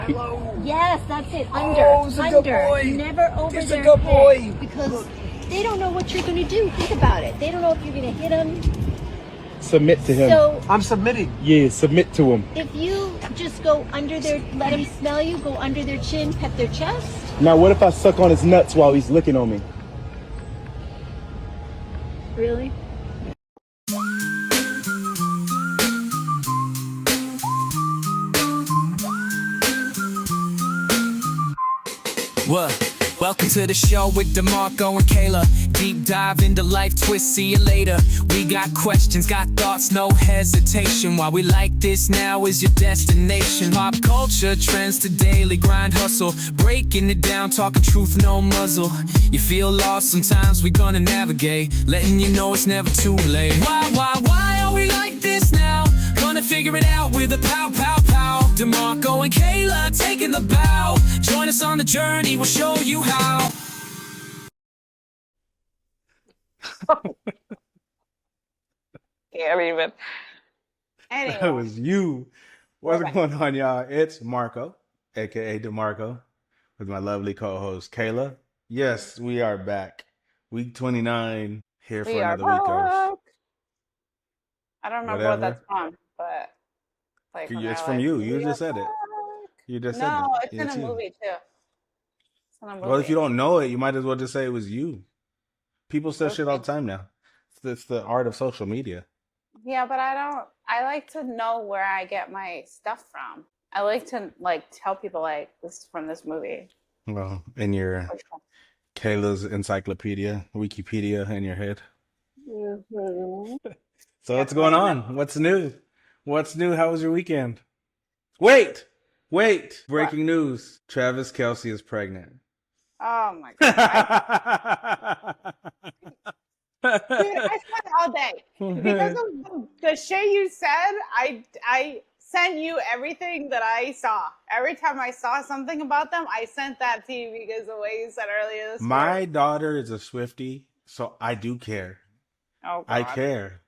Yes, that's it. Under. Oh, it's a good boy. Never over It's a their good head, boy. because they don't know what you're going to do. Think about it. They don't know if you're going to hit them. Submit to him. So I'm submitting. Yeah, submit to him. if you just go under their, let them smell you, go under their chin, pet their chest. Now, what if I suck on his nuts while he's licking on me? Really? What? Welcome to the show with DeMarco and Kayla. Deep dive into life twist, see you later. We got questions, got thoughts, no hesitation. Why we like this now is your destination. Pop culture, trends to daily grind hustle. Breaking it down, talking truth, no muzzle. You feel lost, sometimes we gonna navigate. Letting you know it's never too late. Why are we like this now? Gonna figure it out with a pow, pow, pow. DeMarco and Kayla taking the bow. Join us on the journey, we'll show you how. Can't even. That Anyway, was you. What's going on, y'all? It's Marco, aka DeMarco, with my lovely co-host Kayla. Yes, we are back. Week 29, here for we are another week of back. I don't remember what whatever. that's from, but like when It's they're from like, you. "We You are just said it. back." You just said No, it. it's Yeah, in it's a you. movie too. It's in a movie. Well, if you don't know it, you might as well just say it was you. People say shit all the Okay. time now. It's the art of social media. Yeah, but I don't. I like to know where I get my stuff from. I like to tell people like this is from this movie. Well, in your Kayla's encyclopedia, Wikipedia in your head. Mm-hmm. So what's going on? What's new? What's new? How was your weekend? Wait! Breaking news. Travis Kelce is pregnant. Oh my god. Dude, I spent all day because of the shit you said. I sent you everything that I saw. Every time I saw something about them, I sent that to you because the way you said earlier this My morning. daughter is a Swiftie, so I do care. Oh I god, care.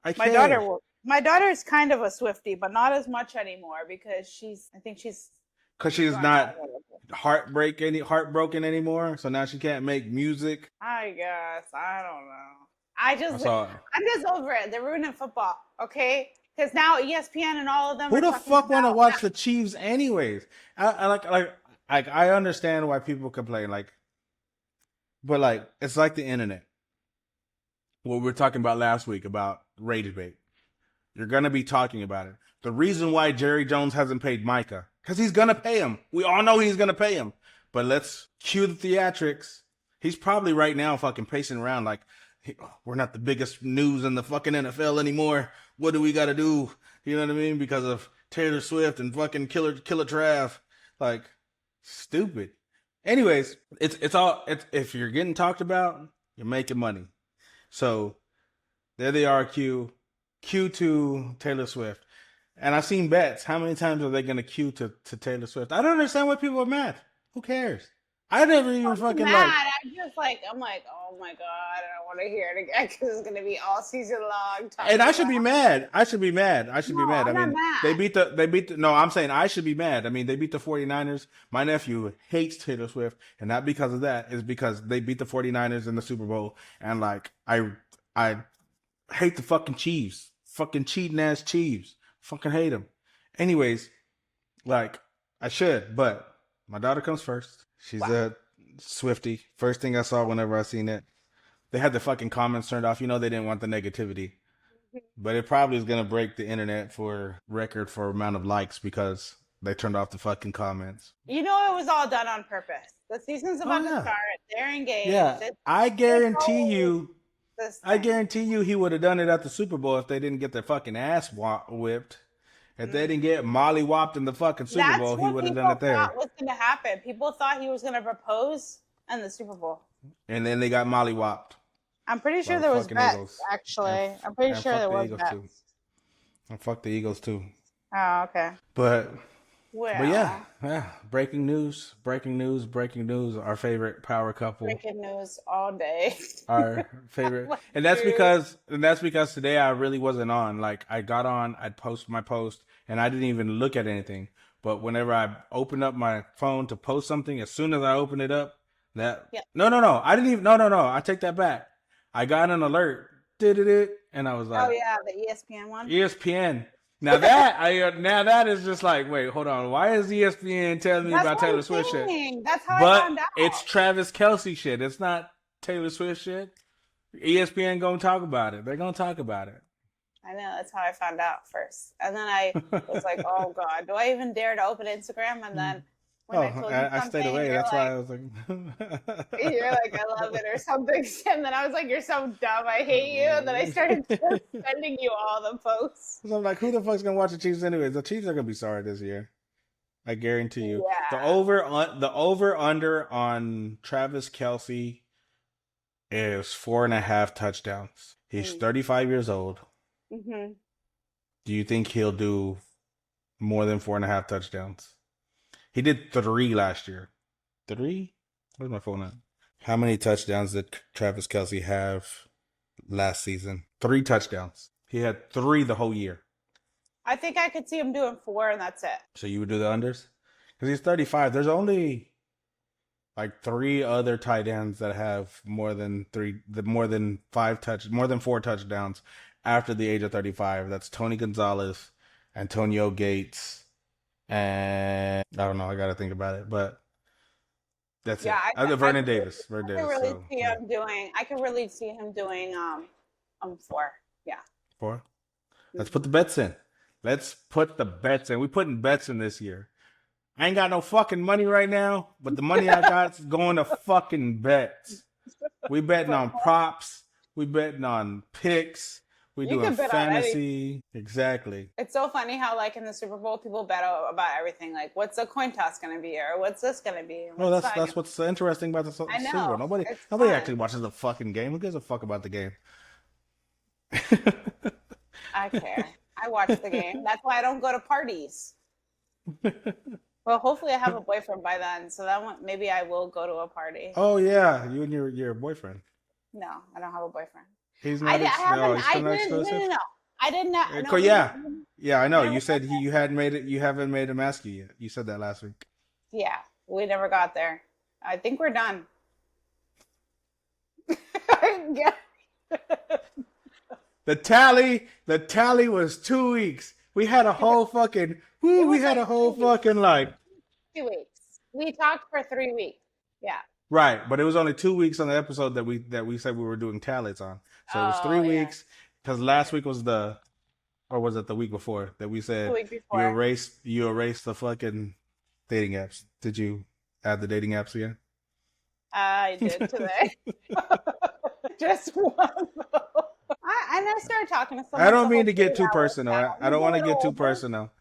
I my care. my daughter is kind of a Swiftie, but not as much anymore because I think she's Because she's growing not up a little bit. heartbroken anymore, so now she can't make music. I guess I don't know. That's all. I'm just over it. They're ruining football, okay? Because now ESPN and all of them Who are the talking fuck want to about watch the Chiefs anyways? I like I understand why people complain, but it's like the internet. What we were talking about last week about rage bait. You're gonna be talking about it. The reason why Jerry Jones hasn't paid Micah, because he's gonna pay him. We all know he's gonna pay him. But let's cue the theatrics. He's probably right now fucking pacing around like, we're not the biggest news in the fucking NFL anymore. What do we gotta do? You know what I mean? Because of Taylor Swift and fucking Killer Trav. Like, stupid. Anyways, it's if you're getting talked about, you're making money. So there they are, Q to Taylor Swift. And I've seen bets. How many times are they going to Q to Taylor Swift? I don't understand why people are mad. Who cares? I never even fucking mad. I'm like, oh my god, I don't want to hear it again because it's gonna be all season long. And I should be mad. I should be mad. I No, I'm not mad. they beat the, no, I'm saying I should be mad. I mean, they beat the 49ers. My nephew hates Taylor Swift, and not because of that. It's because they beat the 49ers in the Super Bowl. And like, I hate the fucking Chiefs. Fucking cheating ass Chiefs. Fucking hate them. Anyways, like, I should, but my daughter comes first. She's a Swiftie. First thing I saw whenever I seen it, they had the fucking comments turned off. You know they didn't want the negativity. But it probably is going to break the internet for record for amount of likes because they turned off the fucking comments. You know it was all done on purpose. The season's about to start. They're engaged. Yeah, I guarantee you he would have done it at the Super Bowl if they didn't get their fucking ass whipped. If they didn't get mollywopped in the fucking Super Bowl, he would have done it there. That's what was going to happen. People thought he was going to propose in the Super Bowl. And then they got mollywopped. I'm pretty sure there was bets, actually. I'm pretty sure there was bets. And fuck the Eagles, too. Oh, okay. But yeah, breaking news. Our favorite power couple. Breaking news all day. Our favorite, and that's because today I really wasn't on. Like, I got on, I'd post my post, and I didn't even look at anything. But whenever I open up my phone to post something, as soon as I open it up, that Yeah. no, I didn't even no. I take that back. I got an alert, did it, and I was Oh like, yeah, the ESPN one. ESPN. Now that is just like, wait, hold on. Why is ESPN telling me That's about what Taylor I'm Swift shit? saying. That's how I But found out. it's Travis Kelce shit. It's not Taylor Swift shit. ESPN gonna talk about it. They're gonna talk about it. I know, that's how I found out first. And then I was like, oh God, do I even dare to open Instagram? And then when I told you I something, stayed away. you're That's like, why I was like, you're like, I love it or something. And then I was like, you're so dumb. I hate you. And then I started just sending you all the posts. So I'm like, who the fuck's gonna watch the Chiefs anyways? The Chiefs are gonna be sorry this year. I guarantee you. Yeah. The over under on Travis Kelce is 4.5 touchdowns. He's 35 years old. Mm-hmm. Do you think he'll do more than 4.5 touchdowns? He did 3 last year. 3? Where's my phone at? How many touchdowns did Travis Kelce have last season? 3 touchdowns. He had 3 the whole year. I think I could see him doing 4 and that's it. So you would do the unders? Because he's 35. There's only like 3 other tight ends that have more than 4 touchdowns after the age of 35. That's Tony Gonzalez, Antonio Gates, and I don't know. I got to think about it, but that's Yeah, it. Vernon Davis. I could really see him doing. I could really see him doing 4. Yeah. 4. Let's put the bets in. Let's put the bets in. We putting bets in this year. I ain't got no fucking money right now, but the money I got is going to fucking bets. We betting on props. We betting on picks. We You doing can bet on fantasy. Exactly. It's so funny how, like, in the Super Bowl, people bet about everything. Like, what's the coin toss going to be? Or what's this going to be? Well, that's what's interesting about the Super I know. Bowl. Nobody It's nobody fun. actually watches the fucking game. Who gives a fuck about the game? I care. I watch the game. That's why I don't go to parties. Well, hopefully I have a boyfriend by then, so maybe I will go to a party. Oh yeah, you and your boyfriend. No, I don't have a boyfriend. He's I not. haven't. He's I still not didn't. exclusive. No. I didn't. No, Yeah, I know. never You said got there. you hadn't made it. You haven't made him ask you yet. You said that last week. Yeah, we never got there. I think we're done. Yeah. The tally was 2 weeks. We had a whole fucking. Woo, we had a whole fucking like. 2 weeks. We talked for 3 weeks. Yeah. Right, but it was only 2 weeks on the episode that we said we were doing tallies on. So it was 3 Oh, weeks because last week was or was it the week before that we said The week before. you erased the fucking dating apps. Did you add the dating apps again? I did today. Just one. And I started talking to someone. I don't mean the to get whole too 3 hours personal. now. I don't want to get too Older. personal.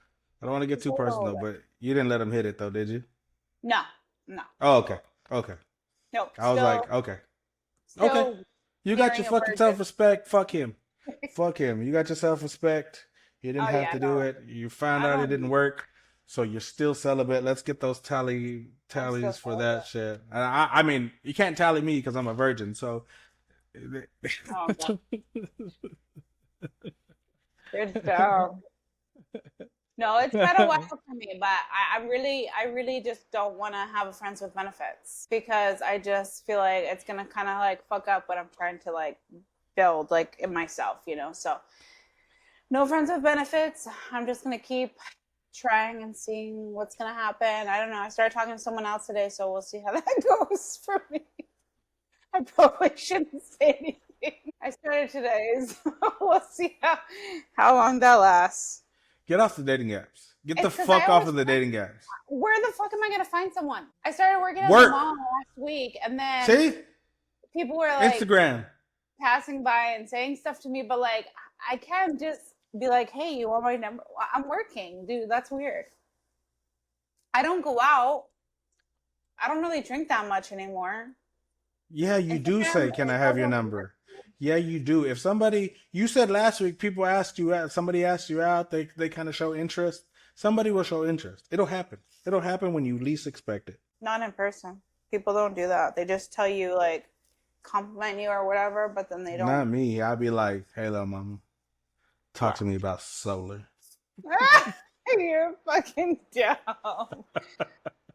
I don't want to get too Little personal, older. but you didn't let him hit it though, did you? No. Oh, okay. Nope. I was like, okay. still Okay. You got marrying your a fucking virgin. self-respect. Fuck him. Fuck him. You got your self-respect. You didn't Oh, have yeah, to do no. it. You found I out it don't- didn't work. So you're still celibate. Let's get those tallies still for that shit. And I mean, you can't tally me because I'm a virgin. So Oh, God. You're dumb. No, it's been a while for me, but I really just don't want to have a friends with benefits because I just feel like it's gonna kind of like fuck up what I'm trying to like build like in myself, So no friends with benefits. I'm just gonna keep trying and seeing what's gonna happen. I don't know. I started talking to someone else today, so we'll see how that goes for me. I probably shouldn't say anything. I started today, so we'll see how long that lasts. get off the dating apps. Get the It's 'cause fuck I off always of the dating apps. Where the fuck am I gonna find someone? I started working as Work. a mom last week, and then See? people were like Instagram. passing by and saying stuff to me, but like I can't just be like, "Hey, you want my number?" I'm working, dude. That's weird. I don't go out. I don't really drink that much anymore. Yeah, you do Instagram, say, "Can I have your number?" Yeah, you do. If you said last week, people asked you out, somebody asked you out, they kind of show interest. Somebody will show interest. It'll happen. It'll happen when you least expect it. Not in person. People don't do that. They just tell you like compliment you or whatever, but then they don't. Not me. I'll be like, "Hey, little mama, talk to me about solar." You're fucking dumb.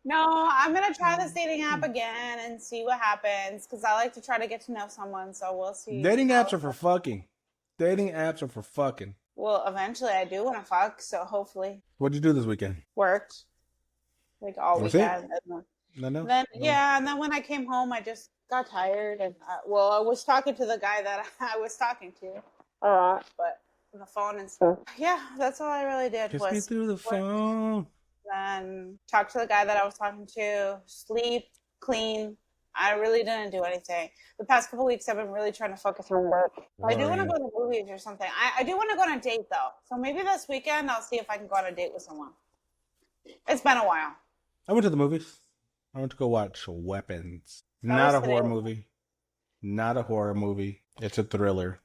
No, I'm gonna try this dating app again and see what happens because I like to try to get to know someone. So we'll see. Dating apps are for fucking. Dating apps are for fucking. Well, eventually I do want to fuck, so hopefully What'd you do this weekend? worked like all That's it? weekend. No. Yeah, and then when I came home, I just got tired and well, I was talking to the guy that I was talking to a lot, but on the phone and stuff. Yeah, that's all I really did Kiss was me through the work, phone. then talk to the guy that I was talking to, sleep, clean. I really didn't do anything. The past couple weeks, I've been really trying to focus on work. I do want to go to the movies or something. I do want to go on a date though. So maybe this weekend I'll see if I can go on a date with someone. It's been a while. I went to the movies. I went to go watch Weapons. That Not a was horror today. movie. Not a horror movie. It's a thriller.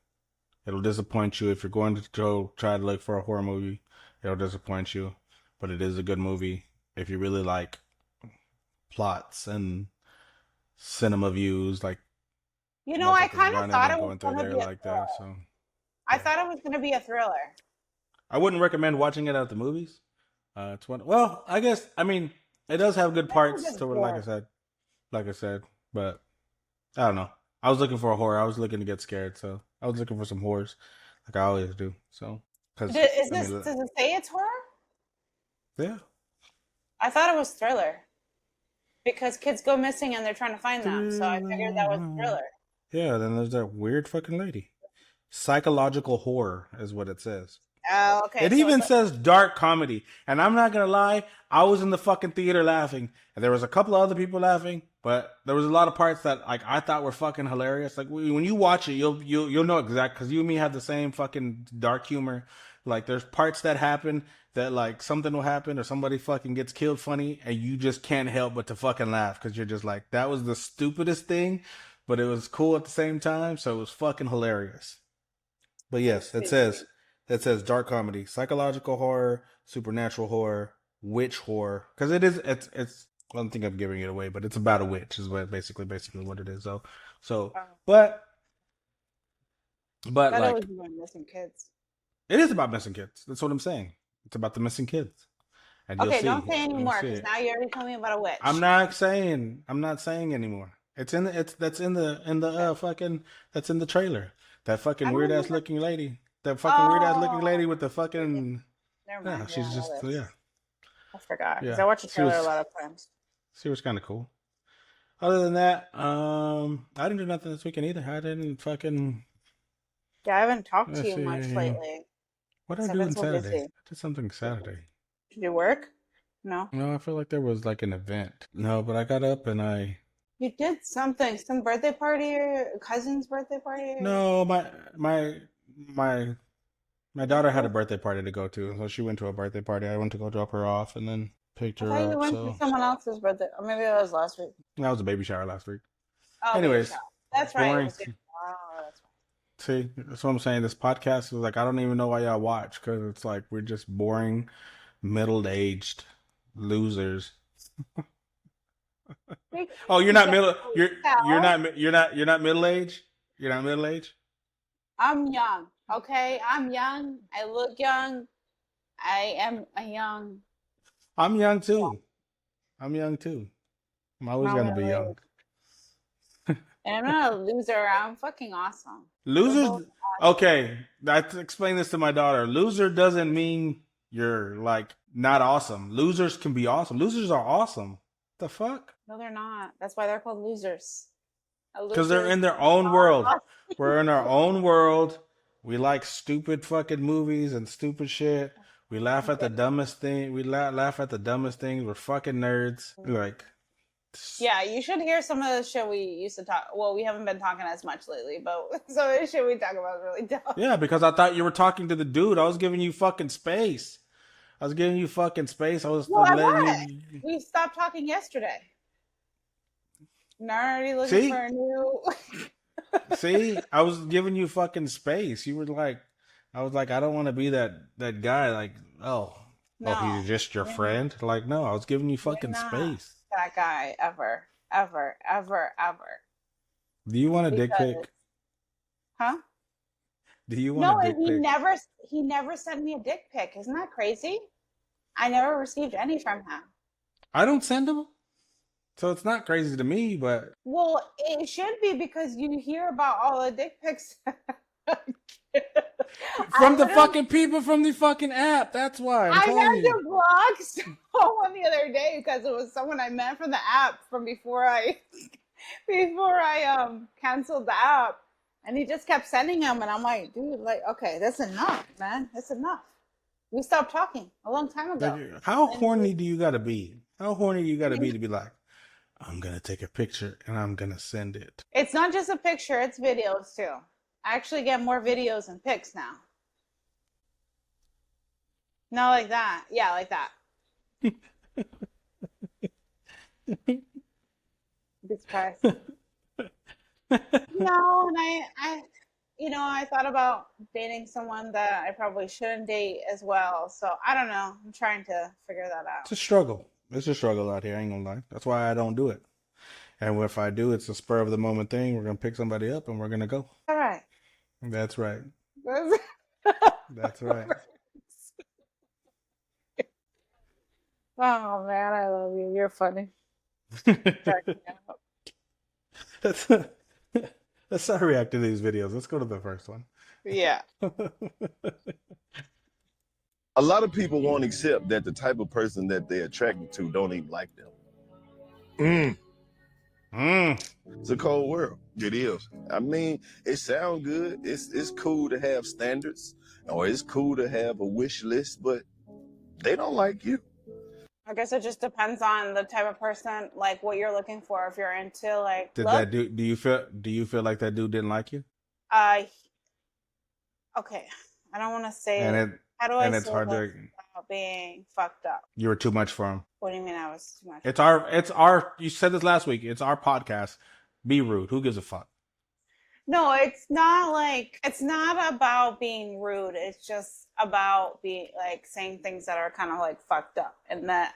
It'll disappoint you if you're going to go try to look for a horror movie. It'll disappoint you, but it is a good movie if you really like plots and cinema views. Like You know, I motherfuckers kind of running thought and it going was through going to there be a like thriller. that. So I thought it was going to be a thriller. I wouldn't recommend watching it at the movies. It's one. Well, I guess I mean it does have good parts just to it. bored. Like I said, but I don't know. I was looking for a horror. I was looking to get scared, so I was looking for some horrors, like I always do. So, because Does it say it's horror? yeah, I thought it was thriller. Because kids go missing and they're trying to find them. So I figured that was thriller. yeah. Then there's that weird fucking lady. Psychological horror is what it says. Oh, okay. It so even it's says dark comedy, and I'm not gonna lie. I was in the fucking theater laughing, and there was a couple of other people laughing, but there was a lot of parts that like I thought were fucking hilarious. Like when you watch it, you'll know exactly because you and me have the same fucking dark humor. Like there's parts that happen that like something will happen or somebody fucking gets killed funny, and you just can't help but to fucking laugh because you're just like that was the stupidest thing, but it was cool at the same time, so it was fucking hilarious. But yes, it says dark comedy, psychological horror, supernatural horror, witch horror. Because it's. I don't think I'm giving it away, but it's about a witch, is what basically what it is. So, but that like was about missing kids. it is about missing kids. That's what I'm saying. It's about the missing kids, and you'll Okay, see. don't say You'll anymore see because it. now you already told me about a witch. I'm not saying anymore. That's in the fucking that's in the trailer. That fucking I weird don't ass know. looking lady. That fucking weird ass looking Oh. lady with the fucking Never mind. yeah. She's I just know this. yeah. I forgot because Yeah. I watch the She trailer was- a lot of times. She was kind of cool. Other than that, I didn't do nothing this weekend either. I didn't fucking. Yeah, I haven't talked to Let's you much see. lately. What did I I've do been on so Saturday? busy. I did something Saturday. Did you work? No. No, I feel like there was like an event. No, but I got up and I. You did something. Some birthday party or a cousin's birthday party? No, my daughter had a birthday party to go to, so she went to a birthday party. I went to go drop her off and then picked I her thought you up. went So to someone else's birthday. Or maybe that was last week. that was a baby shower last week. Oh, Anyways, baby shower. That's right. It boring. was good. Oh, that's right. See, that's what I'm saying. This podcast is like I don't even know why y'all watch because it's like we're just boring, middle-aged losers. Oh, you're not middle. You're not middle-aged. You're not middle-aged. I'm young. Okay, I'm young. I look young. I am a young. I'm young too. I'm young too. I'm always Not gonna be really. young. And I'm not a loser. I'm fucking awesome. Losers. Okay, I have to explain this to my daughter. Loser doesn't mean you're like not awesome. Losers can be awesome. Losers are awesome. The fuck? No, they're not. That's why they're called losers. Because they're in their own world. We're in our own world. We like stupid fucking movies and stupid shit. We laugh at the dumbest thing. We laugh at the dumbest things. We're fucking nerds. Like, Yeah, you should hear some of the shit we used to talk. Well, we haven't been talking as much lately, but some of the shit we talk about is really dumb. yeah, because I thought you were talking to the dude. I was giving you fucking space. I was giving you fucking space. I was Well, I letting was. you. We stopped talking yesterday. Now I'm already looking See? for a new. See, I was giving you fucking space. You were like, I was like, I don't want to be that guy. Like, oh, No, he's just your friend. Like, no, I was giving you fucking not. space. That guy ever. Do you want a dick Because- pic? Huh? Do you No, want a and dick pic? he never sent me a dick pic. Isn't that crazy? I never received any from him. I don't send them, so it's not crazy to me. But Well, it should be because you hear about all the dick pics. from the literally- fucking people from the fucking app, that's why I'm I telling had you. to block someone the other day because it was someone I met from the app from before I canceled the app, and he just kept sending them, and I'm like, dude, like, okay, that's enough, man, that's enough. We stopped talking a long time ago. Like, how horny do you gotta be? How horny do you gotta be to be like, I'm gonna take a picture and I'm gonna send it? It's not just a picture; it's videos too. I actually get more videos and pics now. Not like that. Yeah, like that. Be surprised. No, and I thought about dating someone that I probably shouldn't date as well. So I don't know. I'm trying to figure that out. It's a struggle. It's a struggle out here. I ain't gonna lie. That's why I don't do it. And if I do, it's a spur of the moment thing. We're gonna pick somebody up and we're gonna go. All right. That's right. That's right. Oh man, I love you. You're funny. Let's not react to these videos. Let's go to the first one. Yeah. A lot of people won't accept that the type of person that they're attracted to don't even like them. It's a cold world. It is. I mean, it sounds good. It's cool to have standards, or it's cool to have a wish list, but they don't like you. I guess it just depends on the type of person, like what you're looking for. If you're into like Did look, that dude? Do you feel like that dude didn't like you? okay. I don't want to say And it. it How do I and it's say hard this to. without being fucked up? You were too much for him. What do you mean I was too much? It's our. You said this last week. It's our podcast. Be rude. Who gives a fuck? No, it's not about being rude. It's just about being like saying things that are kind of like fucked up. And that,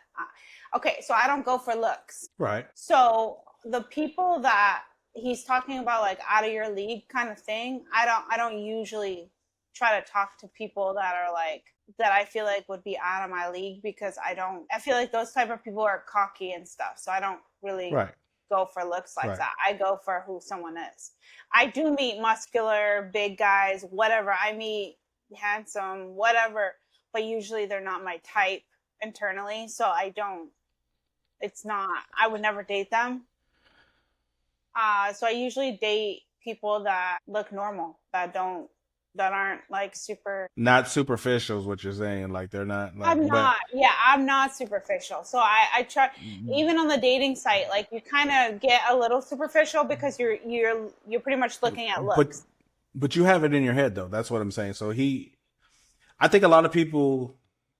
okay, so I don't go for looks. Right. So the people that he's talking about, like out of your league kind of thing, I don't usually try to talk to people that are like, that I feel like would be out of my league, because I feel like those type of people are cocky and stuff. So I don't really Right. go for looks like Right. that. I go for who someone is. I do meet muscular, big guys, whatever. I meet handsome, whatever, but usually they're not my type internally. So I would never date them. So I usually date people that look normal, that aren't like super. Not superficial is what you're saying. Like they're not. Like, I'm not superficial. So I try, even on the dating site, like you kind of get a little superficial because you're pretty much looking at looks. But you have it in your head though. That's what I'm saying. So I think a lot of people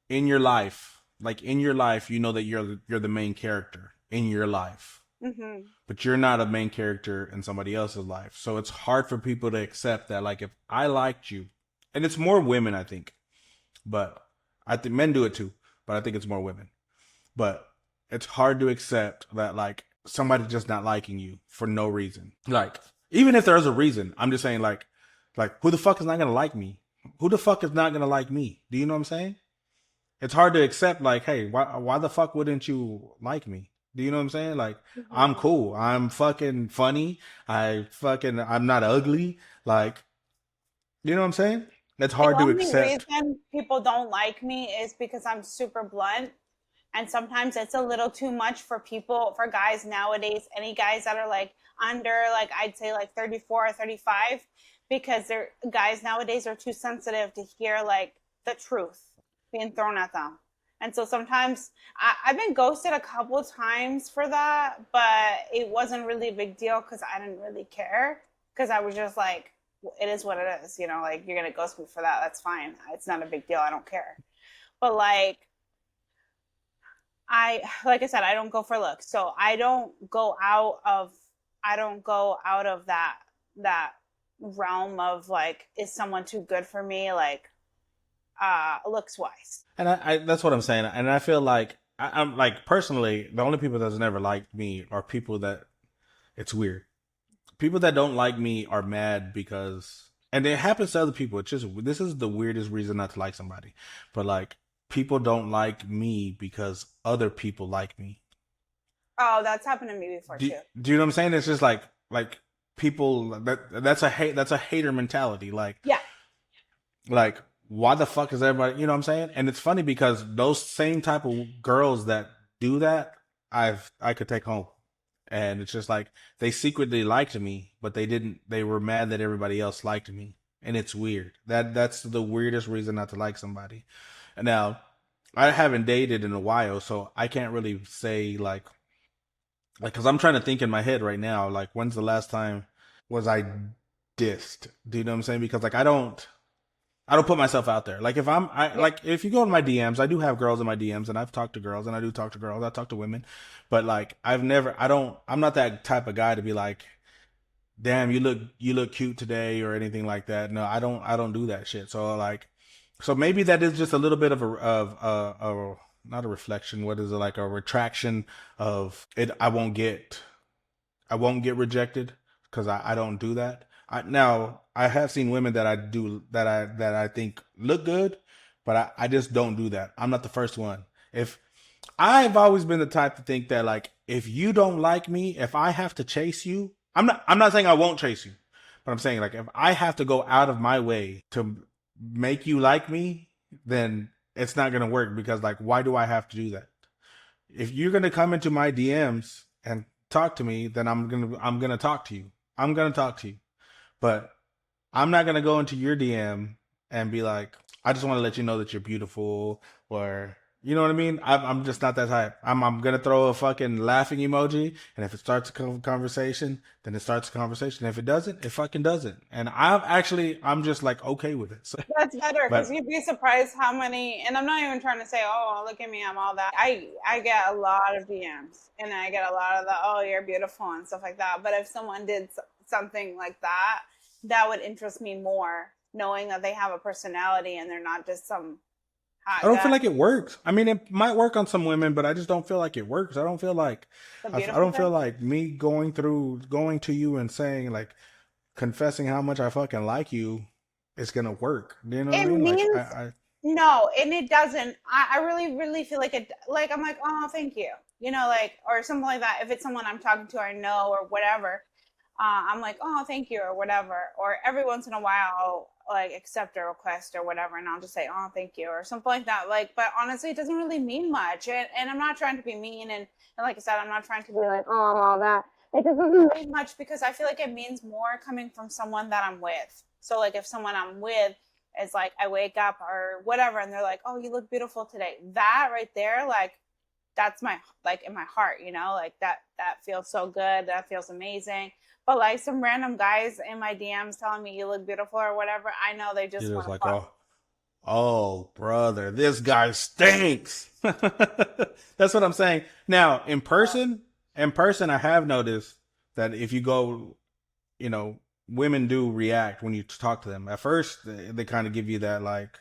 in your life, you know that you're the main character in your life. Mm-hmm. But you're not a main character in somebody else's life. So it's hard for people to accept that, like, if I liked you, and it's more women, I think, but I think men do it too, but I think it's more women. But it's hard to accept that, like, somebody just not liking you for no reason. Like, even if there's a reason, I'm just saying, like, who the fuck is not going to like me? Who the fuck is not going to like me? Do you know what I'm saying? It's hard to accept, like, hey, why the fuck wouldn't you like me? Do you know what I'm saying? Like, I'm cool. I'm fucking funny. I'm not ugly. Like, you know what I'm saying? That's hard to accept. The only reason people don't like me is because I'm super blunt. And sometimes it's a little too much for guys nowadays, any guys that are like under, like I'd say like 34 or 35, because guys nowadays are too sensitive to hear like the truth being thrown at them. And so sometimes I've been ghosted a couple of times for that, but it wasn't really a big deal because I didn't really care, because I was just like, it is what it is, you know, like you're going to ghost me for that. That's fine. It's not a big deal. I don't care. But like I said, I don't go for looks. So I don't go out of that realm of like, is someone too good for me? Like, looks wise. And I that's what I'm saying. And I feel like I'm like, personally, the only people that's never liked me are people that, it's weird. People that don't like me are mad because, and it happens to other people. It's just, this is the weirdest reason not to like somebody. But like, people don't like me because other people like me. Oh, that's happened to me before Do, too. do you know what I'm saying? It's just like people that's a hater mentality. Yeah. Like why the fuck is everybody? You know what I'm saying? And it's funny because those same type of girls that do that, I could take home, and it's just like they secretly liked me, but they didn't. They were mad that everybody else liked me, and it's weird. That's the weirdest reason not to like somebody. And now I haven't dated in a while, so I can't really say like, cause I'm trying to think in my head right now, like, when's the last time was I dissed? Do you know what I'm saying? Because like, I don't put myself out there. Like like, if you go in my DMs, I do have girls in my DMs and I've talked to girls and I do talk to girls. I talk to women, but like, I'm not that type of guy to be like, damn, you look cute today or anything like that. No, I don't do that shit. So like, so maybe that is just a little bit of a not a reflection. What is it, like a retraction of it? I won't get rejected because I don't do that. Now I have seen women that I do that I think look good, but I just don't do that. I'm not the first one. If I've always been the type to think that like if you don't like me, if I have to chase you, I'm not saying I won't chase you, but I'm saying like if I have to go out of my way to make you like me, then it's not gonna work because like why do I have to do that? If you're gonna come into my DMs and talk to me, then I'm gonna talk to you. I'm gonna talk to you. But I'm not gonna go into your DM and be like, I just want to let you know that you're beautiful, or you know what I mean. I'm just not that type. I'm gonna throw a fucking laughing emoji, and if it starts a conversation, then it starts a conversation. If it doesn't, it fucking doesn't. And I'm just like okay with it. So, That's better because but you'd be surprised how many. And I'm not even trying to say, oh, look at me, I'm all that. I get a lot of DMs, and I get a lot of the, oh, you're beautiful and stuff like that. But if someone did something like that, that would interest me more, knowing that they have a personality and they're not just some hot I don't guy. feel like it works. I mean, it might work on some women, but I just don't feel like it works. I don't feel like The I beautiful don't feel thing. like me going to you and saying like confessing how much I fucking like you is gonna work. Do you know what I It mean? Like means I no, and it doesn't. I really, really feel like it. Like I'm like, oh, thank you. You know, like or something like that. If it's someone I'm talking to, I know or whatever, I'm like, oh, thank you or whatever. Or every once in a while, I'll like accept a request or whatever, and I'll just say, oh, thank you or something like that. Like, but honestly, it doesn't really mean much. And I'm not trying to be mean, and like I said, I'm not trying to be like, oh, all that. It doesn't mean much because I feel like it means more coming from someone that I'm with. So like if someone I'm with is like I wake up or whatever and they're like, oh, you look beautiful today, that right there, like that's my like in my heart, you know, like that feels so good, that feels amazing. But like some random guys in my DMs telling me you look beautiful or whatever, I know they just you're want just to like, fuck. oh brother, this guy stinks. That's what I'm saying. Now in person, I have noticed that if you go, you know, women do react when you talk to them. At first, they kind of give you that like,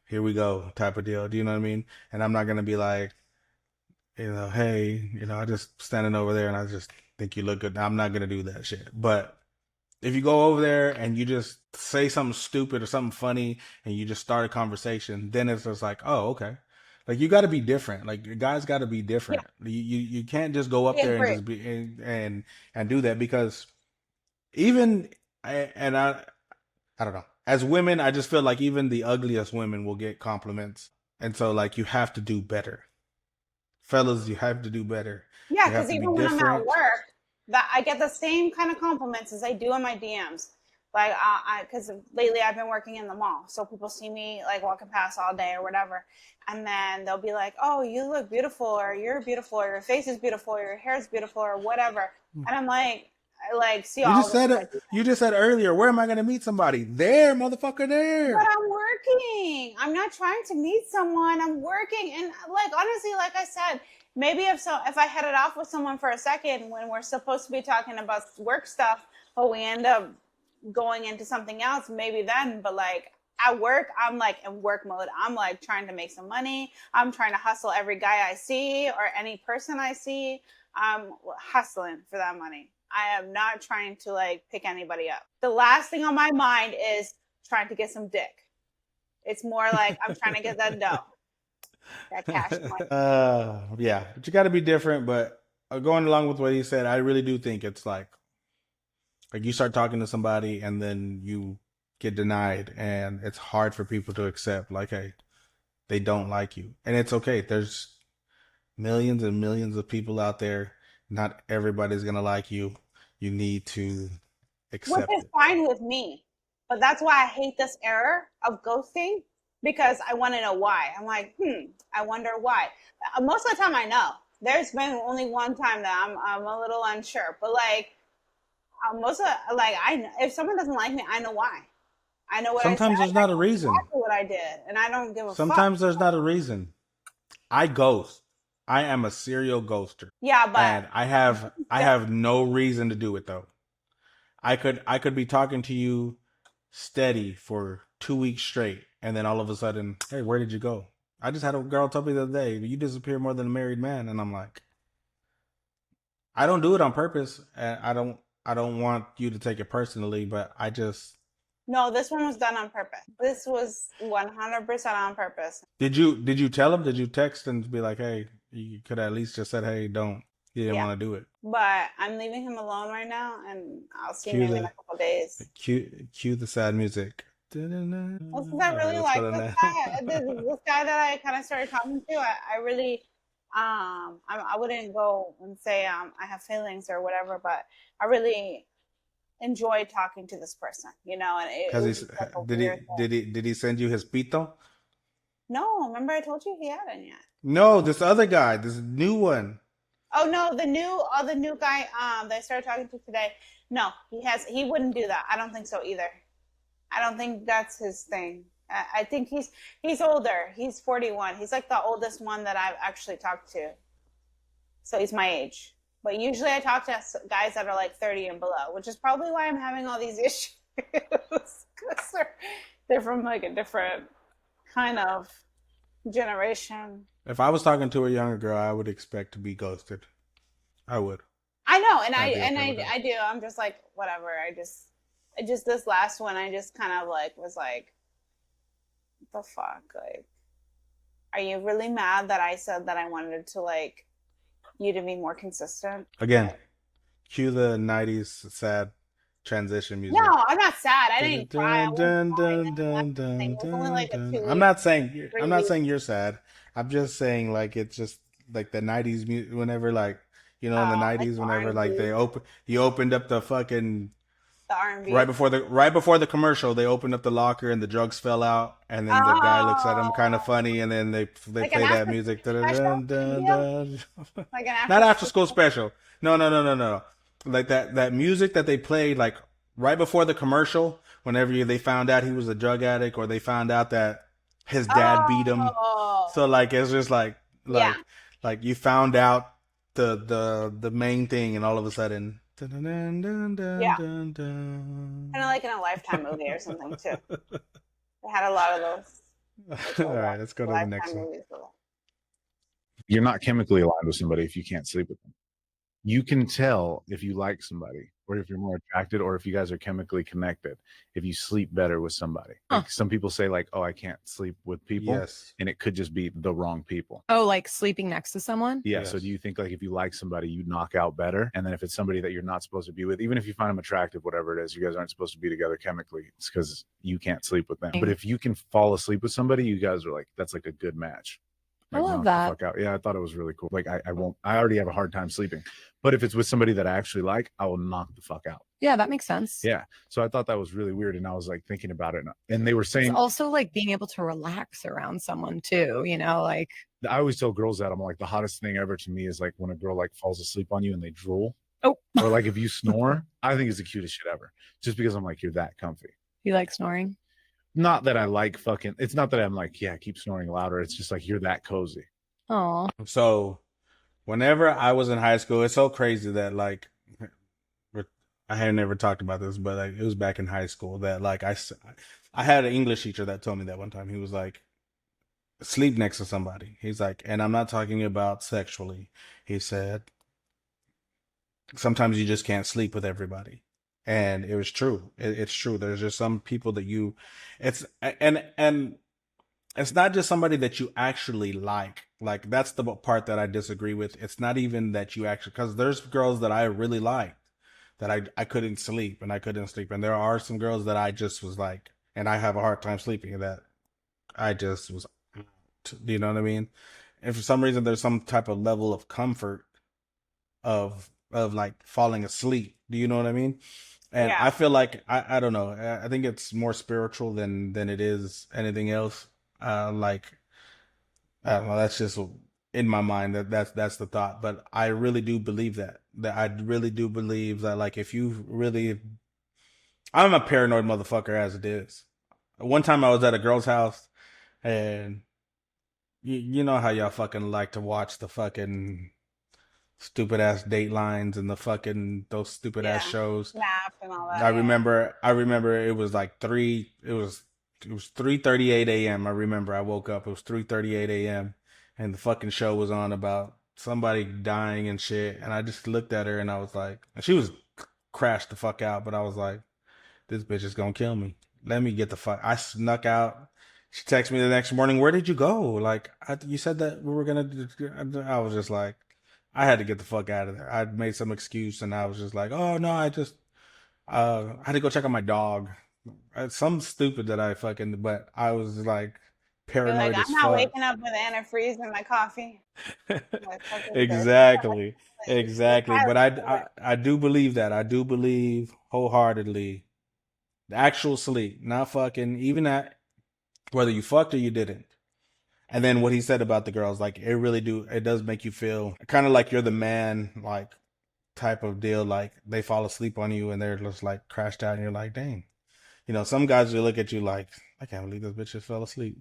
here we go type of deal. Do you know what I mean? And I'm not gonna be like, you know, hey, you know, I just standing over there and I just think you look good. I'm not gonna do that shit. But if you go over there and you just say something stupid or something funny and you just start a conversation, then it's just like, oh, okay. Like you got to be different. Like your guys got to be Yeah, different. You can't just go up I there and agree. just be and do that because even and I don't know. As women, I just feel like even the ugliest women will get compliments, and so like you have to do better, fellas. You have to do better. Yeah, You have because to be even when I'm at different. work, that I get the same kind of compliments as I do in my DMs. Like, because lately I've been working in the mall, so people see me like walking past all day or whatever, and then they'll be like, "Oh, you look beautiful," or "You're beautiful," or "Your face is beautiful," or "Your hair is beautiful," or whatever. And I'm like, I like see You all just this said like it. You just said earlier. Where am I going to meet somebody? There, motherfucker. but There. I'm working. I'm not trying to meet someone. I'm working. And like honestly, like I said, maybe if I headed off with someone for a second when we're supposed to be talking about work stuff, but we end up going into something else, maybe then. But like at work, I'm like in work mode. I'm like trying to make some money. I'm trying to hustle every guy I see or any person I see. I'm hustling for that money. I am not trying to like pick anybody up. The last thing on my mind is trying to get some dick. It's more like I'm trying to get that dough. that cash money. Yeah, but you got to be different. But going along with what he said, I really do think it's like you start talking to somebody and then you get denied, and it's hard for people to accept. Like, hey, they don't like you, and it's okay. There's millions and millions of people out there. Not everybody's gonna like you. You need to Which accept is it. fine with me. But that's why I hate this era of ghosting because I want to know why. I'm like, I wonder why. Most of the time I know. There's been only one time that I'm a little unsure, but like most of like if someone doesn't like me, I know why. I know what I said. Sometimes there's I not a know reason. exactly what I did, and I don't give a fuck. Sometimes there's not a reason. I ghost. I am a serial ghoster. Yeah, but And I have no reason to do it though. I could be talking to you steady for 2 weeks straight, and then all of a sudden, hey, where did you go? I just had a girl tell me the other day, you disappear more than a married man, and I'm like, I don't do it on purpose, and I don't want you to take it personally, but I just no, this one was done on purpose. This was 100% on purpose. did you tell him? Did you text and be like, hey, you could at least just said, hey, don't. You didn't want to do it. But I'm leaving him alone right now, and I'll see Cue him in a couple days. Cue the sad music. Well, since I really like this guy that I kind of started talking to, I really, I wouldn't go and say I have feelings or whatever, but I really enjoyed talking to this person, you know. And it was just like a weird thing. did he send you his pito? No, remember I told you he hadn't yet. No, this other guy, this new one. Oh no, the new guy that I started talking to today. No, he wouldn't do that. I don't think so either. I don't think that's his thing. I think he's older. He's 41. He's like the oldest one that I've actually talked to. So he's my age. But usually I talk to guys that are like 30 and below, which is probably why I'm having all these issues. Because they're from like a different kind of generation. If I was talking to a younger girl, I would expect to be ghosted. I would. I know, and I do. I'm just like, whatever. I just this last one, I just kind of like was like, what the fuck? Like, are you really mad that I said that I wanted to like you to be more consistent? Again, cue the 90s sad transition music. No, I'm not sad. I didn't cry. I wasn't crying. It was only like a 2 week. I'm not saying you're sad. I'm just saying like it's just like the 90s music. Whenever like in the 90s, like whenever like R&B. he opened up the fucking The R&B. right before the commercial, they opened up the locker and the drugs fell out, and then the guy looks at him kind of funny, and then they Like play an that after music. school special? Like an Not after school special. No. Like that music that they played like right before the commercial. Whenever they found out he was a drug addict, or they found out that his dad beat him. So like it's just like you found out the main thing, and all of a sudden. Yeah. Kind of like in a Lifetime movie or something too. They had a lot of those. All right, let's go to the next one. You're not chemically aligned with somebody if you can't sleep with them. You can tell if you like somebody, or if you're more attracted, or if you guys are chemically connected, if you sleep better with somebody. Like some people say like, oh, I can't sleep with people. Yes. And it could just be the wrong people. Oh, like sleeping next to someone? Yeah. Yes. So do you think like if you like somebody, you knock out better? And then if it's somebody that you're not supposed to be with, even if you find them attractive, whatever it is, you guys aren't supposed to be together chemically. It's because you can't sleep with them. But if you can fall asleep with somebody, you guys are like, that's like a good match. I love knock the that. fuck out. Yeah, I thought it was really cool. Like I already have a hard time sleeping. But if it's with somebody that I actually like, I will knock the fuck out. Yeah, that makes sense. Yeah. So I thought that was really weird. And I was like thinking about it. And they were saying It's also like being able to relax around someone too, like I always tell girls that I'm like, the hottest thing ever to me is like when a girl like falls asleep on you and they drool. Oh. Or like if you snore, I think it's the cutest shit ever. Just because I'm like, you're that comfy. you like snoring. Not that I like fucking, it's not that I'm like, yeah, keep snoring louder. It's just like, you're that cozy. Oh, So, whenever I was in high school, it's so crazy that like I had never talked about this, but like it was back in high school that like I had an English teacher that told me that one time. He was like, sleep next to somebody. He's like, and I'm not talking about sexually. He said, sometimes you just can't sleep with everybody. And it was true. It's true. There's just some people that and it's not just somebody that you actually like. Like that's the part that I disagree with. It's not even that you actually, because there's girls that I really liked that I couldn't sleep and I couldn't sleep, and there are some girls that I just was like, and I have a hard time sleeping that I just was, do you know what I mean? And for some reason, there's some type of level of comfort of like falling asleep. Do you know what I mean? And Yeah. I feel like I don't know. I think it's more spiritual than it is anything else. Like I don't know. That's just in my mind that's the thought. But I really do believe that I really do believe that like if you really, I'm a paranoid motherfucker as it is. One time I was at a girl's house and you know how y'all fucking like to watch the fucking stupid ass Datelines and the fucking those stupid ass Yeah. shows. Nap and all that. I yeah. remember it was like it was 3:38 a.m. I remember I woke up, it was 3:38 a.m. and the fucking show was on about somebody dying and shit, and I just looked at her and I was like, and she was crashed the fuck out, but I was like, this bitch is gonna kill me. Let me get the fuck. I snuck out. She texted me the next morning, where did you go? Like, you said that we were gonna do. I was just like, I had to get the fuck out of there. I made some excuse and I was just like, oh no, I just I had to go check on my dog. Some stupid that I fucking, but I was like You're paranoid like, as I'm not fuck. waking up with antifreeze in my coffee. Like, fuck is this? Exactly, You're exactly. But tired. I do believe that. I do believe wholeheartedly the actual sleep, not fucking, even that whether you fucked or you didn't. And then what he said about the girls, like it does make you feel kind of like you're the man, like type of deal. Like they fall asleep on you and they're just like crashed out, and you're like, dang. You know, some guys will look at you like, I can't believe this bitch just fell asleep.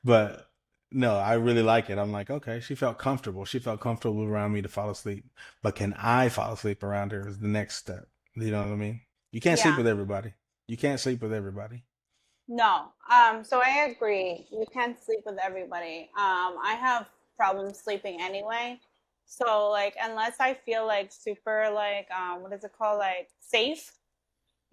But no, I really like it. I'm like, okay, she felt comfortable. She felt comfortable around me to fall asleep. But can I fall asleep around her is the next step. You know what I mean? You can't sleep Yeah. with everybody. You can't sleep with everybody. No. So I agree. You can't sleep with everybody. I have problems sleeping anyway. So like unless I feel like super like what is it called? Like safe,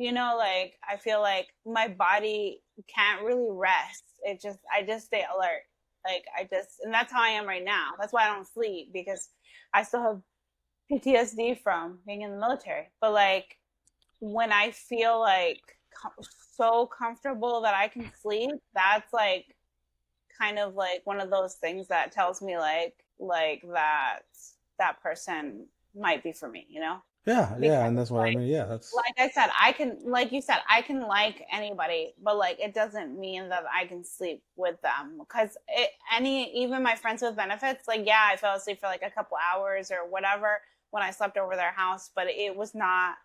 like I feel like my body can't really rest. I just stay alert. Like and that's how I am right now. That's why I don't sleep because I still have PTSD from being in the military. But like when I feel like so comfortable that I can sleep, that's like kind of like one of those things that tells me like that person might be for me. Yeah, yeah, Because and that's what I mean. Yeah, that's like I said, I can, like you said, I can like anybody, but like it doesn't mean that I can sleep with them because even my friends with benefits, like yeah, I fell asleep for like a couple hours or whatever when I slept over their house, but it was not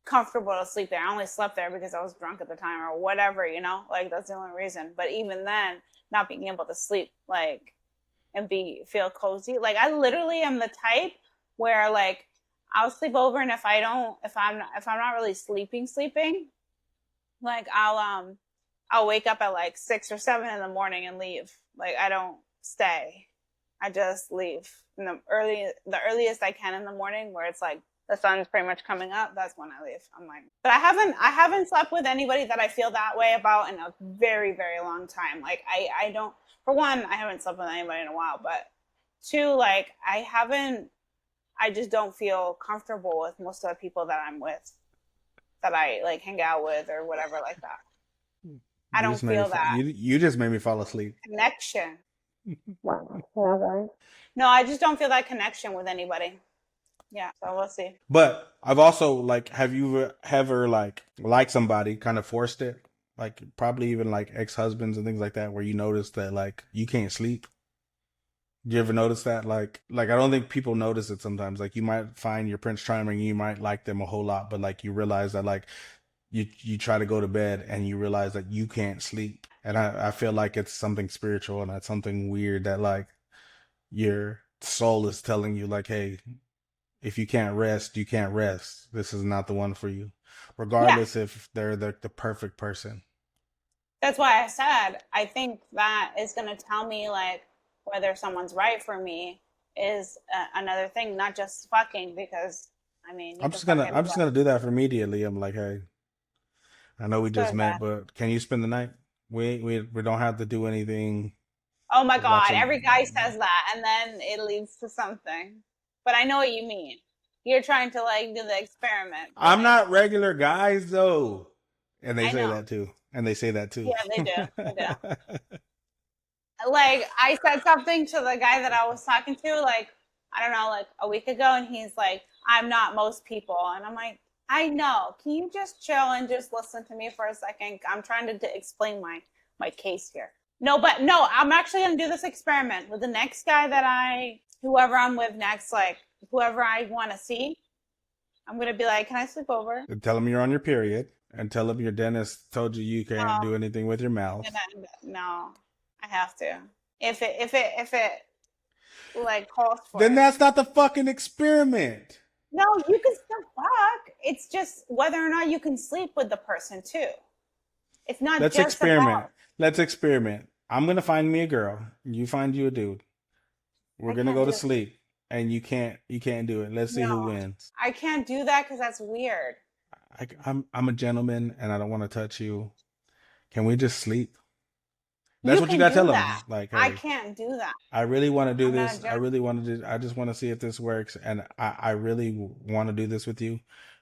comfortable to sleep there. I only slept there because I was drunk at the time or whatever, like that's the only reason. But even then, not being able to sleep like and feel cozy, like I literally am the type where like I'll sleep over, and if I'm not really sleeping, like I'll wake up at like 6 or 7 in the morning and leave. Like I don't stay. I just leave in the earliest I can in the morning, where it's like the sun's pretty much coming up. That's when I leave. I'm like, but I haven't slept with anybody that I feel that way about in a very, very long time. Like I don't. For one, I haven't slept with anybody in a while, but two, like I just don't feel comfortable with most of the people that I'm with, that I like hang out with or whatever like that. I don't feel that you just made me fall asleep. connection. No, I just don't feel that connection with anybody. Yeah, so we'll see. But I've also like, have you ever like somebody kind of forced it? Like probably even like ex-husbands and things like that, where you notice that like you can't sleep. Did you ever notice that? Like I don't think people notice it sometimes. Like you might find your Prince Charming, you might like them a whole lot, but like you realize that like you try to go to bed and you realize that you can't sleep. And I feel like it's something spiritual and that's something weird that like your soul is telling you like, hey, if you can't rest, you can't rest. This is not the one for you, regardless if they're the perfect person. That's why I said I think that is going to tell me like whether someone's right for me is another thing, not just fucking. Because I mean, I'm just gonna do that for immediately. I'm like, hey, I know we just met, but can you spend the night? We don't have to do anything. Oh my God, Watching- every guy says that, and then it leads to something. But I know what you mean. You're trying to like do the experiment. I'm not regular guys though, and they I say know. that too. And they say that too. Yeah, they do. They do. Like I said something to the guy that I was talking to, like, I don't know, like a week ago, and he's like, I'm not most people. And I'm like, I know. Can you just chill and just listen to me for a second? I'm trying to explain my case here. No, I'm actually gonna do this experiment with the next guy that whoever I'm with next, like whoever I want to see. I'm gonna be like, can I sleep over? And tell them you're on your period, and tell them your dentist told you can't do anything with your mouth. No, I have to. If it like calls for Then it. that's not the fucking experiment. No, you can still fuck. It's just whether or not you can sleep with the person too. It's not. Let's just experiment. about- Let's experiment. I'm gonna find me a girl. You find you a dude. We're gonna go to sleep, and you can't do it. Let's see who wins. I can't do that because that's weird. I'm a gentleman, and I don't want to touch you. Can we just sleep? That's what you gotta tell them. Like, hey, I can't do that. I really want to do I'm not this. a I really want to do. I just want to see if this works, and I really want to do this with you.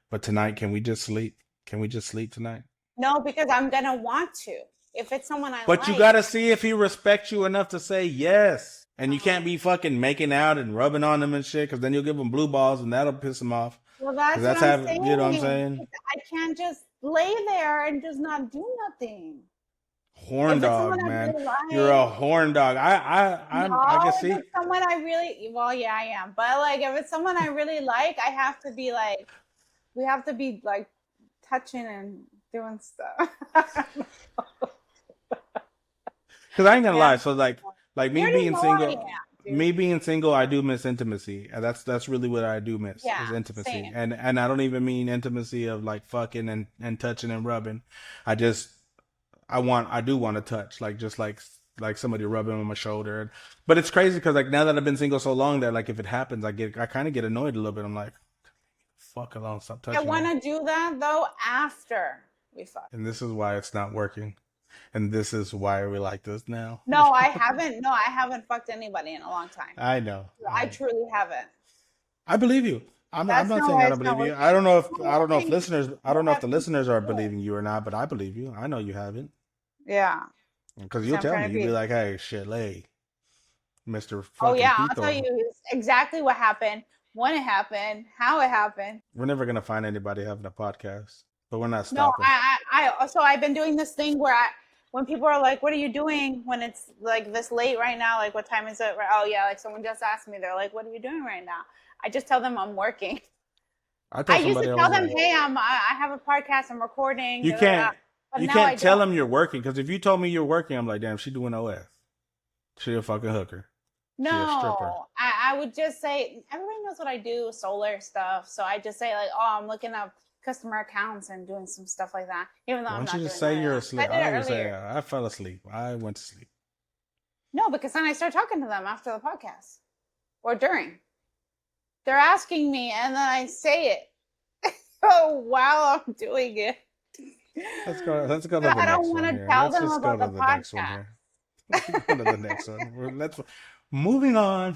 But tonight, can we just sleep? Can we just sleep tonight? No, because I'm gonna want to. If it's someone I But like. you gotta see if he respects you enough to say yes. And you can't be fucking making out and rubbing on them and shit, because then you'll give them blue balls and that'll piss them off. Well, that's what I'm saying. You know what I'm saying? I can't just lay there and just not do nothing. Horn dog, man. You're a horn dog. I can see. If it's someone I really, well, yeah, I am. But like, if it's someone I really like, I have to be like, we have to be like touching and doing stuff. Because I ain't gonna lie. So like me You being know single, I am, dude. me being single, I do miss intimacy, and that's really what I do miss Yeah, is intimacy. same. And I don't even mean intimacy of like fucking and touching and rubbing. I do want to touch, like just like somebody rubbing on my shoulder. But it's crazy because like now that I've been single so long that like if it happens, I kind of get annoyed a little bit. I'm like, fuck alone, stop touching. I want to do that though after we fuck. And this is why it's not working. And this is why we like this now. No, I haven't. No, I haven't fucked anybody in a long time. I know. I truly haven't. I believe you. I'm not saying I don't believe you. I don't know if the listeners are believing you or not, but I believe you. I know you haven't. Yeah. Because you'll tell me, you'll be like, hey, shit, lay, Mr. fucking Oh yeah, Pito. I'll tell you exactly what happened, when it happened, how it happened. We're never gonna find anybody having a podcast, but we're not No, stopping. so I've been doing this thing where when people are like, what are you doing when it's like this late right now? Like, what time is it? Oh yeah, like someone just asked me. They're like, what are you doing right now? I just tell them I'm working. I used to tell them, hey, I have a podcast, I'm recording. You can't tell them you're working, because if you told me you're working, I'm like, damn, she doing OF. She a fucking hooker. She a stripper. No, I would just say, everybody knows what I do, solar stuff. So I just say like, oh, I'm looking up customer accounts and doing some stuff like that. Even though Why I'm don't not you just doing say that. you're asleep? I did it I always say earlier. I fell asleep. I went to sleep. No, because then I start talking to them after the podcast or during. They're asking me, and then I say it. Oh, while I'm doing it. Let's go to the next one. I don't want to tell them about the next one podcast. here. Let's go to the next one. Moving on.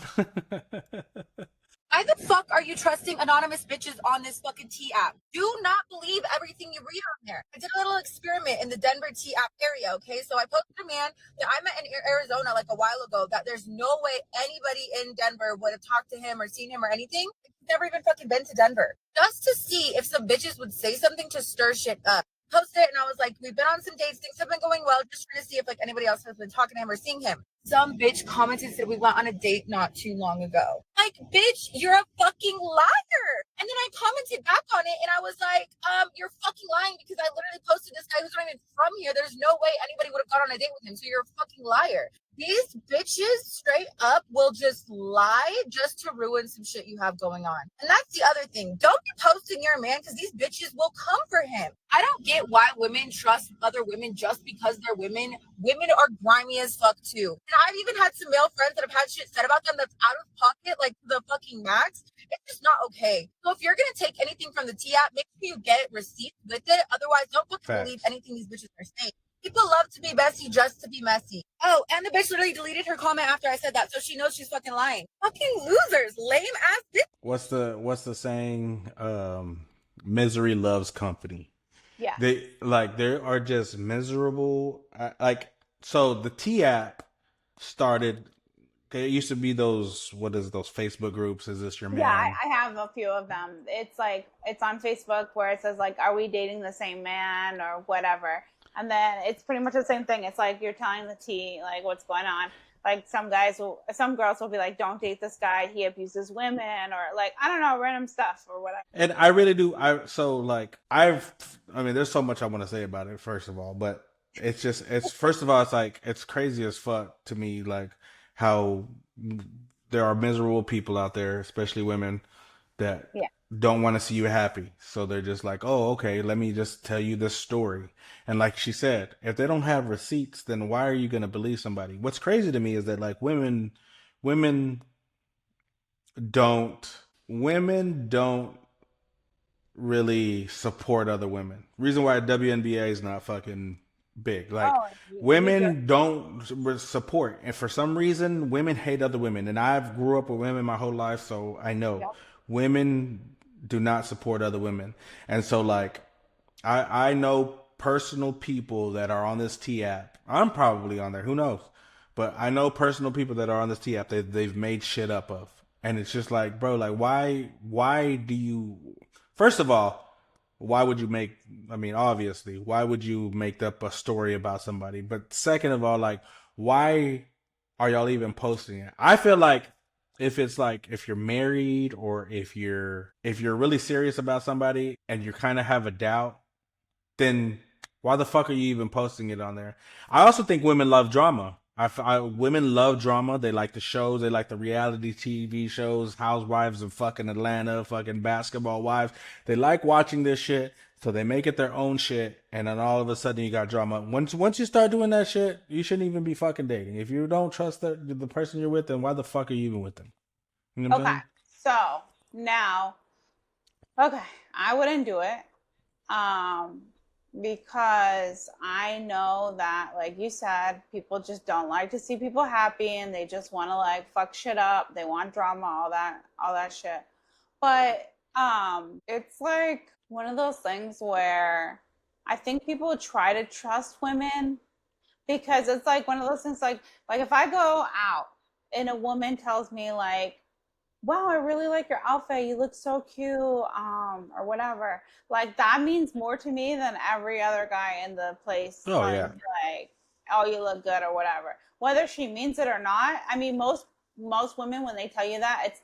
Why the fuck are you trusting anonymous bitches on this fucking T app? Do not believe everything you read on there. I did a little experiment in the Denver T app area, okay? So I posted a man that I met in Arizona like a while ago that there's no way anybody in Denver would have talked to him or seen him or anything. He's never even fucking been to Denver. Just to see if some bitches would say something to stir shit up. Posted it and I was like, we've been on some dates, things have been going well, just trying to see if like anybody else has been talking to him or seeing him. Some bitch commented, said we went on a date not too long ago. Like, bitch, you're a fucking liar. And then I commented back on it and I was like, you're fucking lying because I literally posted this guy who's not even from here. There's no way anybody would have gone on a date with him. So you're a fucking liar. These bitches straight up will just lie just to ruin some shit you have going on. And that's the other thing. Don't be posting your man because these bitches will come for him. I don't get why women trust other women just because they're women. Women are grimy as fuck too. And I've even had some male friends that have had shit said about them that's out of pocket, like the fucking max. It's just not okay. So if you're going to take anything from the T app, make sure you get receipts with it. Otherwise, don't fucking believe anything these bitches are saying. People love to be messy just to be messy. Oh, and the bitch literally deleted her comment after I said that, so she knows she's fucking lying. Fucking losers, lame ass bitch. What's the saying? Misery loves company. Yeah. They are just miserable. So the T app started. It used to be those Facebook groups? Is this your man? Yeah, I have a few of them. It's like it's on Facebook where it says like, "Are we dating the same man?" or whatever. And then it's pretty much the same thing. It's like you're telling the tea like what's going on. Like some girls will be like, "Don't date this guy. He abuses women," or like I don't know, random stuff or whatever. And I really do. There's so much I want to say about it. First of all, but first of all, it's like it's crazy as fuck to me, like how there are miserable people out there, especially women, that don't want to see you happy. So they're just like, oh, okay, let me just tell you this story. And like she said, if they don't have receipts, then why are you going to believe somebody? What's crazy to me is that like women don't really support other women. Reason why WNBA is not fucking big. Like women don't support, and for some reason, women hate other women. And I've grew up with women my whole life, so I know women do not support other women. And so, like, I know personal people that are on this T app. I'm probably on there. Who knows? But I know personal people that are on this T app that they've made shit up of, and it's just like, bro, like, why do you? First of all, why would you obviously, why would you make up a story about somebody? But second of all, like, why are y'all even posting it? I feel like if you're married or if you're really serious about somebody and you kind of have a doubt, then why the fuck are you even posting it on there? I also think women love drama. Women love drama. They like the shows. They like the reality TV shows, Housewives of fucking Atlanta, fucking Basketball Wives. They like watching this shit, so they make it their own shit, and then all of a sudden you got drama. Once you start doing that shit, you shouldn't even be fucking dating. If you don't trust the person you're with, then why the fuck are you even with them? You know what I'm saying? So now, I wouldn't do it. Because I know that, like you said, people just don't like to see people happy and they just want to like fuck shit up. They want drama, all that shit. But it's like one of those things where I think people try to trust women because it's like one of those things like if I go out and a woman tells me like, wow, I really like your outfit. You look so cute, or whatever. Like that means more to me than every other guy in the place. Oh yeah. Like, oh, you look good or whatever. Whether she means it or not. I mean, most women when they tell you that, it's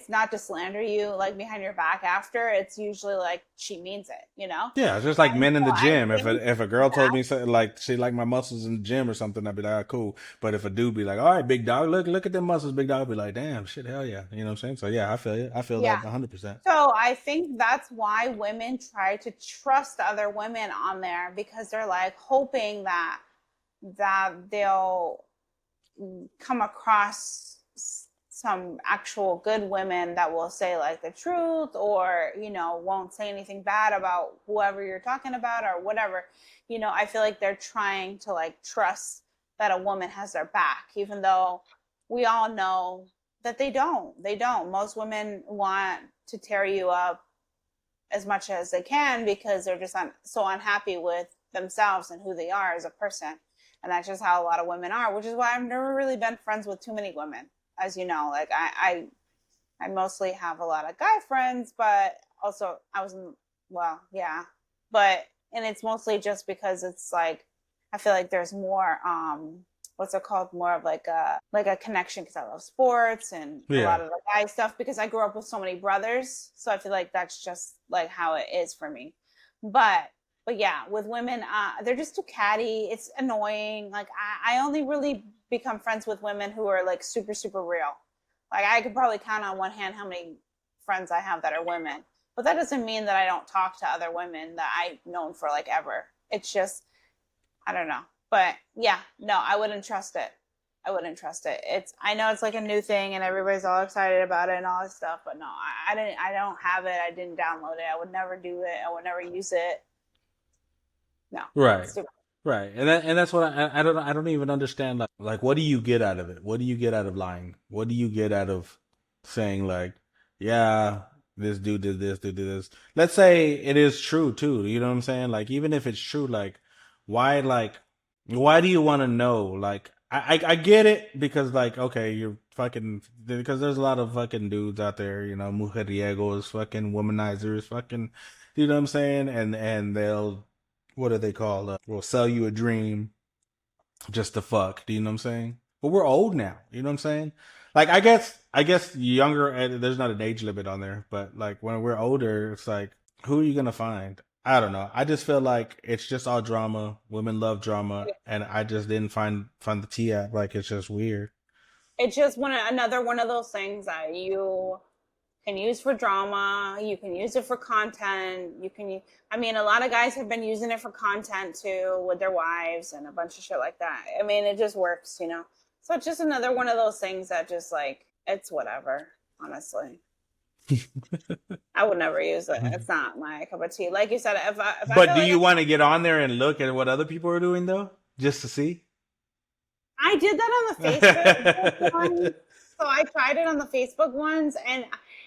not to slander you like behind your back after. It's usually like she means it, you know? Yeah, it's just like men in the gym. If a girl told me something like she liked my muscles in the gym or something, I'd be like, cool. But if a dude be like, all right, big dog, look at them muscles, big dog, I'd be like, damn, shit, hell yeah. You know what I'm saying? So yeah, I feel it. I feel that 100%. So I think that's why women try to trust other women on there because they're like hoping that they'll come across some actual good women that will say like the truth or, you know, won't say anything bad about whoever you're talking about or whatever. You know, I feel like they're trying to like trust that a woman has their back, even though we all know that they don't. Most women want to tear you up as much as they can because they're just so unhappy with themselves and who they are as a person. And that's just how a lot of women are, which is why I've never really been friends with too many women. As you know, like I mostly have a lot of guy friends, but also and it's mostly just because it's like, I feel like there's more, what's it called? More of like a connection because I love sports and a lot of the guy stuff because I grew up with so many brothers. So I feel like that's just like how it is for me. But yeah, with women, they're just too catty. It's annoying. Like I only really become friends with women who are like super, super real. Like I could probably count on one hand how many friends I have that are women. But that doesn't mean that I don't talk to other women that I've known for like ever. It's just, I don't know. But yeah, no, I wouldn't trust it. I know it's like a new thing and everybody's all excited about it and all this stuff, but no, I don't have it. I didn't download it. I would never do it. I would never use it. No. Right. Right, and that's what I don't even understand. Like, what do you get out of it? What do you get out of lying? What do you get out of saying like, yeah, this dude did this, dude did this? Let's say it is true too. You know what I'm saying? Like, even if it's true, why do you want to know? Like, I get it because like, okay, you're fucking, because there's a lot of fucking dudes out there, you know, mujeriegos, fucking womanizers, fucking, you know what I'm saying? And they'll, what are they called? Will sell you a dream just to fuck. Do you know what I'm saying? But we're old now. You know what I'm saying? Like, I guess younger. There's not an age limit on there, but like when we're older, it's like, who are you gonna find? I don't know. I just feel like it's just all drama. Women love drama, and I just didn't find the T app. Like, it's just weird. It's just another one of those things that you can use for drama. You can use it for content. I mean, a lot of guys have been using it for content too with their wives and a bunch of shit like that. I mean, it just works, you know? So it's just another one of those things that just like, it's whatever, honestly. I would never use it. It's not my cup of tea. Like you said, But do you want to get on there and look at what other people are doing though, just to see? I did that on the Facebook ones. So I tried it on the Facebook ones, and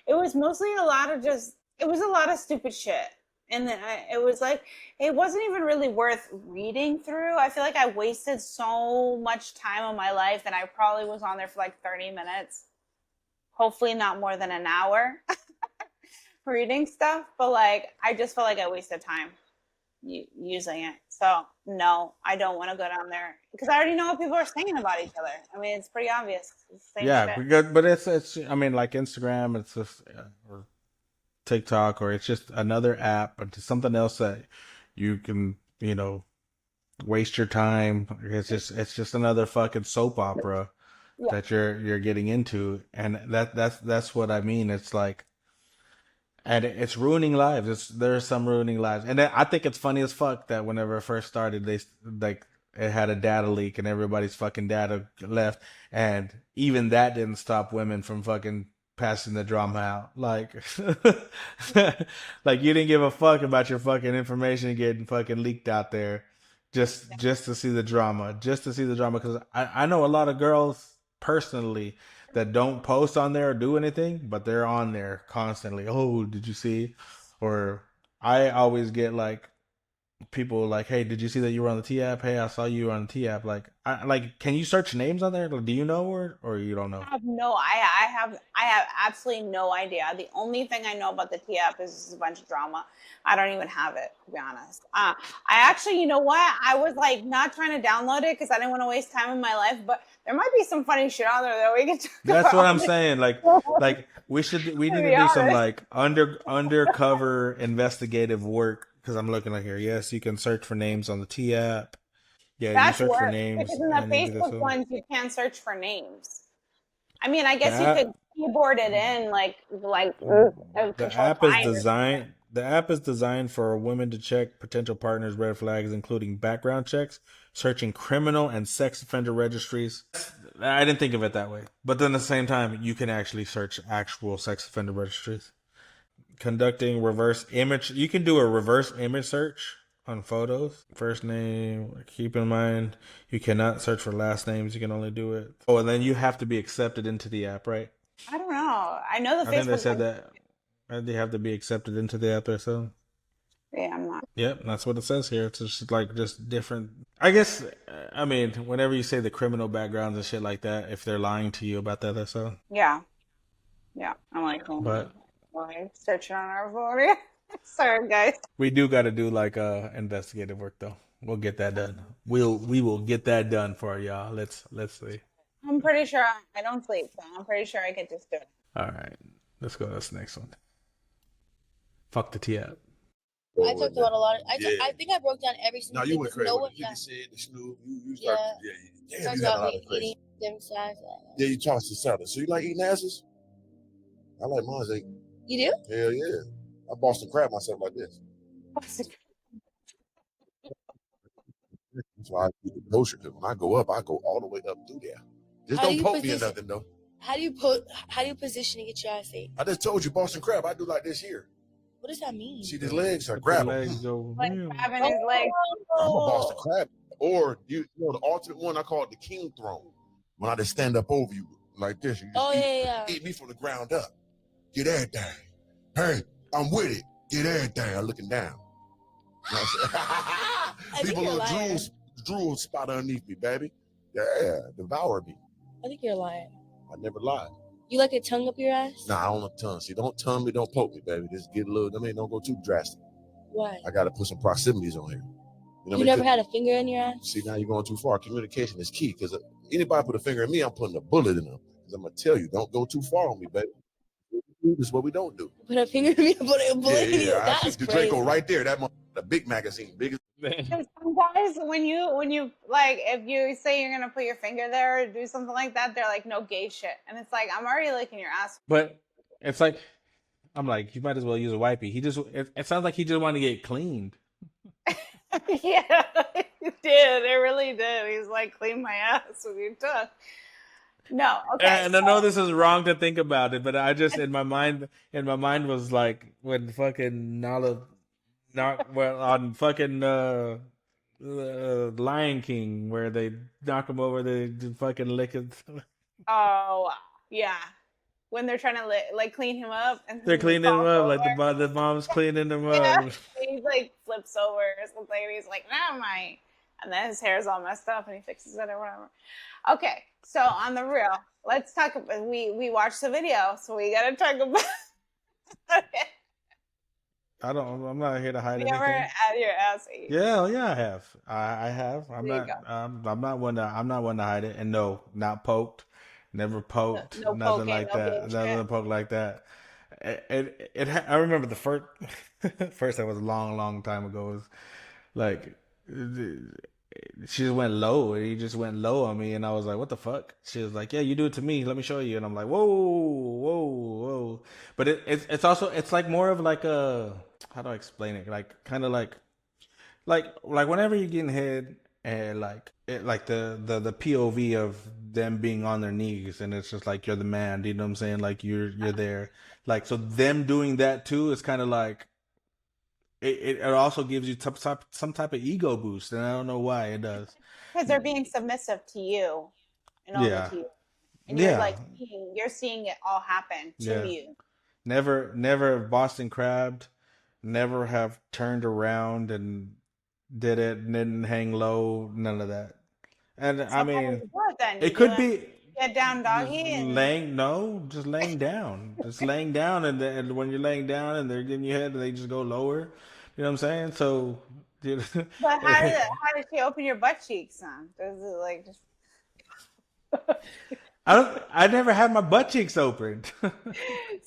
it was mostly a lot of stupid shit. And then it was like, it wasn't even really worth reading through. I feel like I wasted so much time of my life, and I probably was on there for like 30 minutes. Hopefully not more than an hour reading stuff. But like, I just felt like I wasted time using it. So no, I don't want to go down there because I already know what people are saying about each other. I mean, it's pretty obvious. It's the same shit. But it's I mean, like Instagram, it's just or TikTok, or it's just another app, or just something else that you can, you know, waste your time. It's just another fucking soap opera that you're getting into, and that's what I mean. It's like, and it's ruining lives. There's some ruining lives, and I think it's funny as fuck that whenever it first started, they like it had a data leak and everybody's fucking data left, and even that didn't stop women from fucking passing the drama out. Like, like you didn't give a fuck about your fucking information getting fucking leaked out there, just to see the drama, Because I know a lot of girls personally that don't post on there or do anything, but they're on there constantly. Oh, did you see? Or I always get like people like, hey, did you see that you were on the T app? Hey, I saw you on the T app. Like, can you search names on there? Do you know, or you don't know? I have absolutely no idea. The only thing I know about the T app is a bunch of drama. I don't even have it, to be honest. I actually, you know what? I was like not trying to download it because I didn't want to waste time in my life, but there might be some funny shit on there that we can talk about. That's what I'm saying. Like we need to do some like undercover investigative work. Because I'm looking at here. Yes, you can search for names on the T app. Yeah, That's you search for worse, names. because in the Facebook ones, you can't search for names. I mean, I guess you could keyboard it in, like the app is designed. The app is designed for women to check potential partners' red flags, including background checks, searching criminal and sex offender registries. I didn't think of it that way, but then at the same time, you can actually search actual sex offender registries. Conducting reverse image. You can do a reverse image search on photos. First name. Keep in mind, you cannot search for last names. You can only do it. Oh, and then you have to be accepted into the app, right? I don't know. I know the Facebook. I think they said that they have to be accepted into the app or so. Yeah, I'm not. Yep, that's what it says here. It's just like just different. I guess. I mean, whenever you say the criminal backgrounds and shit like that, if they're lying to you about that or so. Yeah. I'm like, oh, but. Searching on our phone. Sorry, guys. We do got to do like investigative work though. We'll get that done. We will get that done for y'all. Let's see. I'm pretty sure I don't sleep, so I'm pretty sure I could just do it. All right, let's go to this next one. Fuck the T app. I talked about a lot. I think I broke down every single. No, you went crazy. No one, the 50 Cent, the Snoop. You yeah. Damn, you had a lot of crazy. Yeah, you tossed the salad. So you like eating asses? I like mine. You do? Hell yeah. I Boston crab myself like this. That's why I keep it kosher, because when I go up, I go all the way up through there. Just don't poke me or nothing, though. How do you position to get your ass ate? I just told you Boston crab. I do like this here. What does that mean? See these legs? I grab them. Legs like grabbing his legs. I'm a Boston crab. Or you know the alternate one, I call it the king throne. When I just stand up over you like this, you just eat me from the ground up. Get everything. Hey, I'm with it. Get everything. I'm looking down. You know what I'm saying? People little drool spot underneath me, baby. Yeah, devour me. I think you're lying. I never lied. You like a tongue up your ass? Nah, I don't have tongue. See, don't tongue me, don't poke me, baby. Just get a little, don't go too drastic. Why? I got to put some proximities on here. You never had a finger in your ass? See, now you're going too far. Communication is key, because anybody put a finger in me, I'm putting a bullet in them. Because I'm going to tell you, don't go too far on me, baby. This is what we don't do. Put a finger in me, put a bullet in you. That's I the crazy. Draco right there. The big magazine, biggest. Some guys, when you like, if you say you're gonna put your finger there or do something like that, they're like, no gay shit, and it's like, I'm already licking your ass. But it's like, I'm like, you might as well use a wipey. It sounds like he just wanted to get cleaned. Yeah, it did. It really did. He's like, clean my ass with your tongue. No, okay. And I know this is wrong to think about it, but I just in my mind was like when fucking on fucking Lion King, where they knock him over, they fucking lick it. Oh yeah, when they're trying to like clean him up, and They're cleaning him up like the mom's cleaning him up. Yeah, he like flips over or something, and he's like, "Nah, mate," and then his hair's all messed up, and he fixes it or whatever. Okay, so on the real, let's talk about. We watched the video, so we gotta talk about. I'm not here to hide You anything. ever had your ass eaten? Yeah, I have. I have. There you go. I'm not one to hide it. And no, not poked. Never poked. No nothing poking, like no that. being Nothing poked like that. I remember the first that was a long time ago. It was like she just went low. He just went low on me, and I was like, "What the fuck?" She was like, "Yeah, you do it to me. Let me show you." And I'm like, "Whoa." But it's also like more of like a, how do I explain it? Like kind of like whenever you're getting head, and like the POV of them being on their knees, and it's just like you're the man. You know what I'm saying? Like you're there. Like, so them doing that too is kind of like. It also gives you some type of ego boost, and I don't know why it does. Because they're being submissive to you, and over to you, and you're like you're seeing it all happen to you. Never Boston crabbed, never have turned around and did it, and didn't hang low, none of that. And so I mean, it could be get down doggy and just laying down, and when you're laying down and they're giving you head, they just go lower. You know what I'm saying? So, but how did she open your butt cheeks, son? Does it like just? I never had my butt cheeks opened. So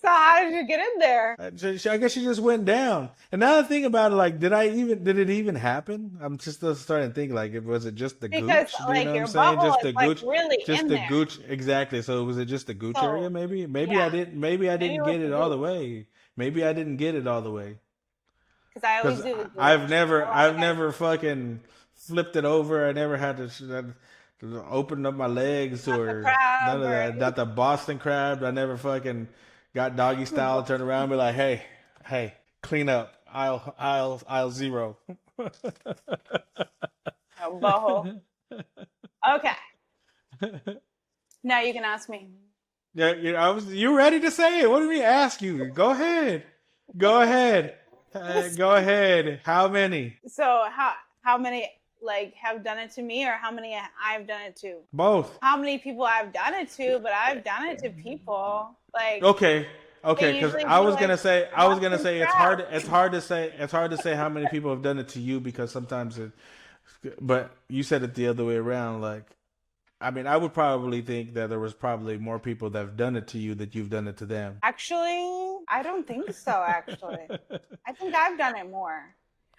how did you get in there? I guess she just went down. And now the thing about it, like, did it even happen? I'm just starting to think, like, was it just the gooch? Because like, you know your butthole just the gooch, like really just in the there. Gooch, exactly. So was it just the gooch area? Maybe I didn't. Maybe I didn't get it all the way. Maybe I didn't get it all the way. Because I always do the gooch. I've never fucking flipped it over. I never had to open up my legs or none of that. Not the Boston crab. I never fucking got doggy style, turn around and be like, hey, clean up. Aisle 0. Butthole. Okay. Now you can ask me. Yeah, you ready to say it? What do we ask you? Go ahead. Go ahead. How many? So how many like have done it to me, or how many I've done it to? Both. How many people I've done it to? But I've done it to people. Like okay, because I was gonna say it's hard to say how many people have done it to you, because sometimes but you said it the other way around. Like, I mean, I would probably think that there was probably more people that have done it to you that you've done it to them. Actually, I don't think so. Actually, I think I've done it more.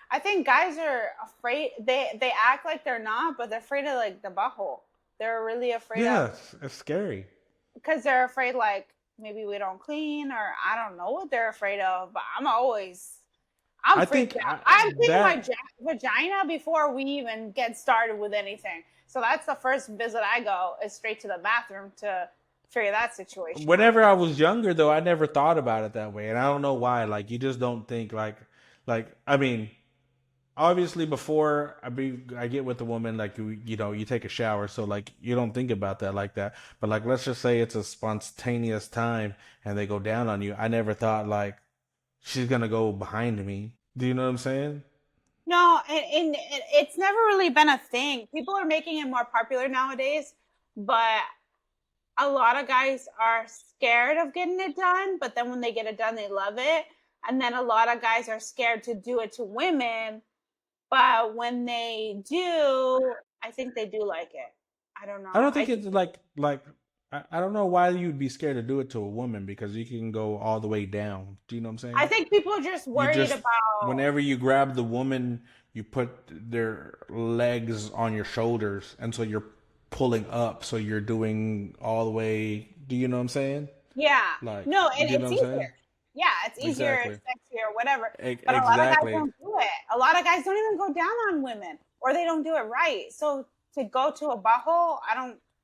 I think guys are afraid. They act like they're not, but they're afraid of like the butthole. They're really afraid. Yeah, it's scary. Because they're afraid like maybe we don't clean, or I don't know what they're afraid of. But I'm freaked out. I'm cleaning my vagina before we even get started with anything. So that's the first visit I go, is straight to the bathroom to figure that situation. Whenever I was younger, though, I never thought about it that way, and I don't know why. Like, you just don't think like I mean, obviously before I get with the woman, like you take a shower, so like you don't think about that like that. But like let's just say it's a spontaneous time and they go down on you. I never thought like she's gonna go behind me. Do you know what I'm saying? No, and it's never really been a thing. People are making it more popular nowadays, but a lot of guys are scared of getting it done, but then when they get it done, they love it. And then a lot of guys are scared to do it to women, but when they do, I think they do like it. I don't know. I don't think it's like I don't know why you'd be scared to do it to a woman because you can go all the way down. Do you know what I'm saying? I think people are just worried about whenever you grab the woman, you put their legs on your shoulders, and so you're pulling up, so you're doing all the way. Do you know what I'm saying? Yeah. Like, no, you know it's what I'm easier. saying? Yeah, it's easier, Exactly. sexier, whatever. But Exactly. a lot of guys don't do it. A lot of guys don't even go down on women, or they don't do it right. So to go to a butthole,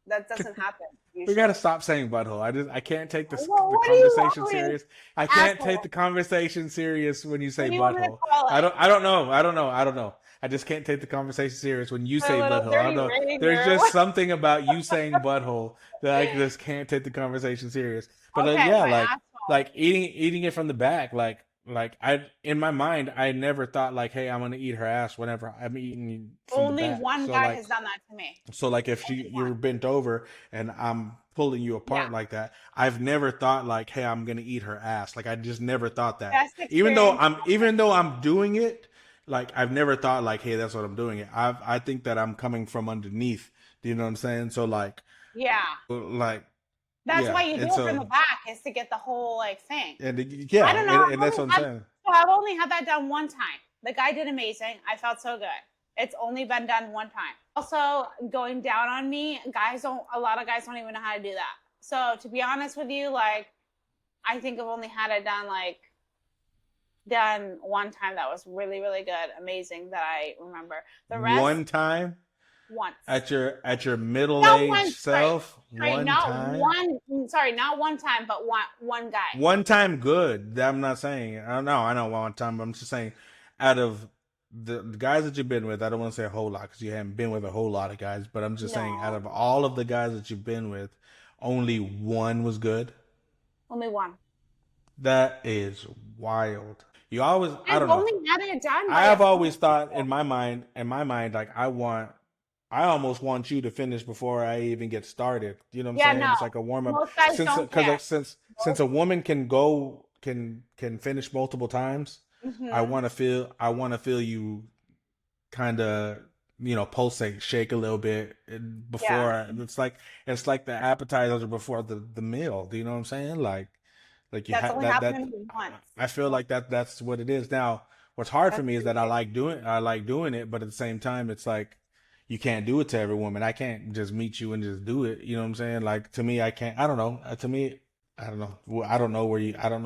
that doesn't happen. We gotta stop saying butthole. I can't take the what do you conversation always- serious. I can't asshole? take the conversation serious when you say What do you want me to butthole. call it? I don't know. I just can't take the conversation serious when you say little butthole. I don't know. dirty ring There's or just what? something about you saying butthole that I just can't take the conversation serious. But Okay, yeah, my like asshole. like eating it from the back, like I in my mind I never thought like, hey, I'm gonna eat her ass whenever I'm eating from Only the back. one So, guy like, has done that to me. so like if you're bent over and I'm pulling you apart like that, I've never thought like, hey, I'm gonna eat her ass. Like I just never thought that. Best Even though experience. I'm doing it, like I've never thought like, hey, that's what I'm doing it. I think that I'm coming from underneath. Do you know what I'm saying? So like Yeah. That's yeah, why you do it it's from the back, is to get the whole thing. and yeah, I don't know. and that's what I'm saying. So I've only had that done one time. The guy did amazing. I felt so good. It's only been done one time. Also, going down on me, a lot of guys don't even know how to do that. So to be honest with you, like, I think I've only had it done one time that was really, really good, amazing, that I remember. The rest, One time once. at your middle Not aged once, self. Not one time, but one guy. One time good. I'm not saying. I know one time. But I'm just saying, out of the guys that you've been with, I don't want to say a whole lot because you haven't been with a whole lot of guys. But I'm just saying, out of all of the guys that you've been with, only one was good. Only one. That is wild. You always. I don't know. Only had it done. I have always thought in my mind, like I almost want you to finish before I even get started. You know what I'm saying? No. It's like a warm up. Most guys don't care. Since a woman can finish multiple times, I want to feel you kind of pulsate, shake a little bit before. It's like the appetizer before the meal. Do you know what I'm saying? Like you that's have only that. happened once. I feel like that's what it is. Now, what's hard for me is that I like doing it, but at the same time, it's like you can't do it to every woman. I can't just meet you and just do it. You know what I'm saying? Like to me, I can't. I don't know. To me, I don't know. I don't know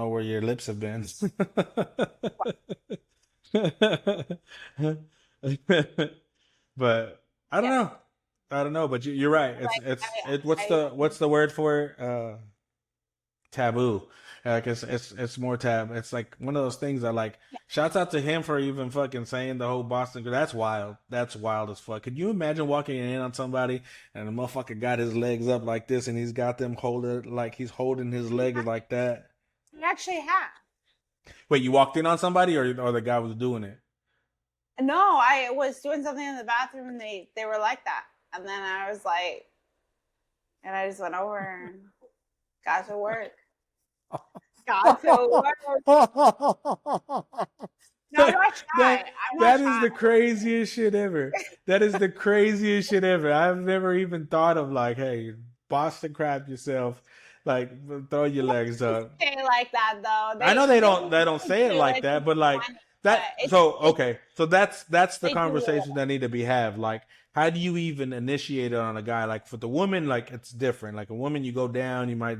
where your lips have been. But I don't know. I don't know. But you're right. What's the word for it? Taboo. Like it's more tab. It's like one of those things that like. Shouts out to him for even fucking saying the whole Boston. That's wild. That's wild as fuck. Could you imagine walking in on somebody and the motherfucker got his legs up like this and he's got them he's holding his legs like that? You actually have. Wait, you walked in on somebody or the guy was doing it? No, I was doing something in the bathroom and they were like that, and then I was like, and I just went over and got to work. Got to work. No, I'm not shy. That is the craziest shit ever. That is the craziest shit ever. I've never even thought of like, hey, Boston crab yourself, like throw your legs up. Say like that though. I know they don't say it like that, but like that. So that's the conversation that need to be had. Like, how do you even initiate it on a guy? Like for the woman, like it's different. Like a woman, you go down, you might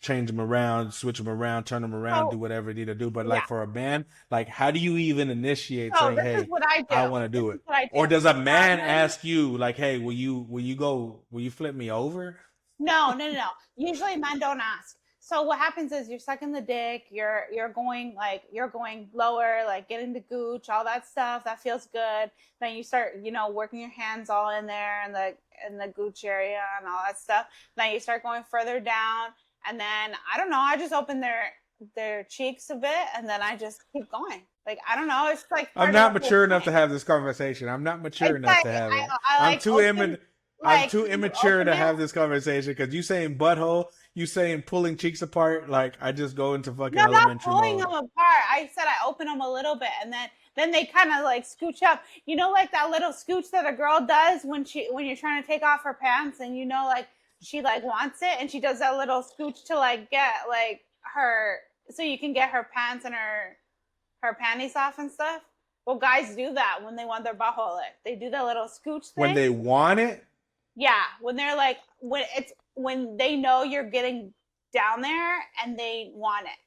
change them around, switch them around, turn them around, do whatever you need to do. But like for a man, like how do you even initiate saying, "Hey, I want to do it"? Or does a man ask you, like, "Hey, will you flip me over?" No. Usually men don't ask. So what happens is you're sucking the dick, you're going lower, like getting the gooch, all that stuff. That feels good. Then you start, working your hands all in there and the gooch area and all that stuff. Then you start going further down, and then I don't know, I just open their cheeks a bit, and then I just keep going. Like, I don't know, it's like I'm not mature enough to have this conversation. I'm not mature enough to have it. I'm too immature to have this conversation, because you saying butthole, you saying pulling cheeks apart, like I just go into fucking elementary not pulling mode. them apart. I said I open them a little bit, and then they kind of like scooch up. Like that little scooch that a girl does when you're trying to take off her pants, and like she like wants it, and she does that little scooch to like get like her, so you can get her pants and her panties off and stuff. Well, guys do that when they want their butthole licked. They do that little scooch thing. When they want it? Yeah, when they're like, when they know you're getting down there and they want it.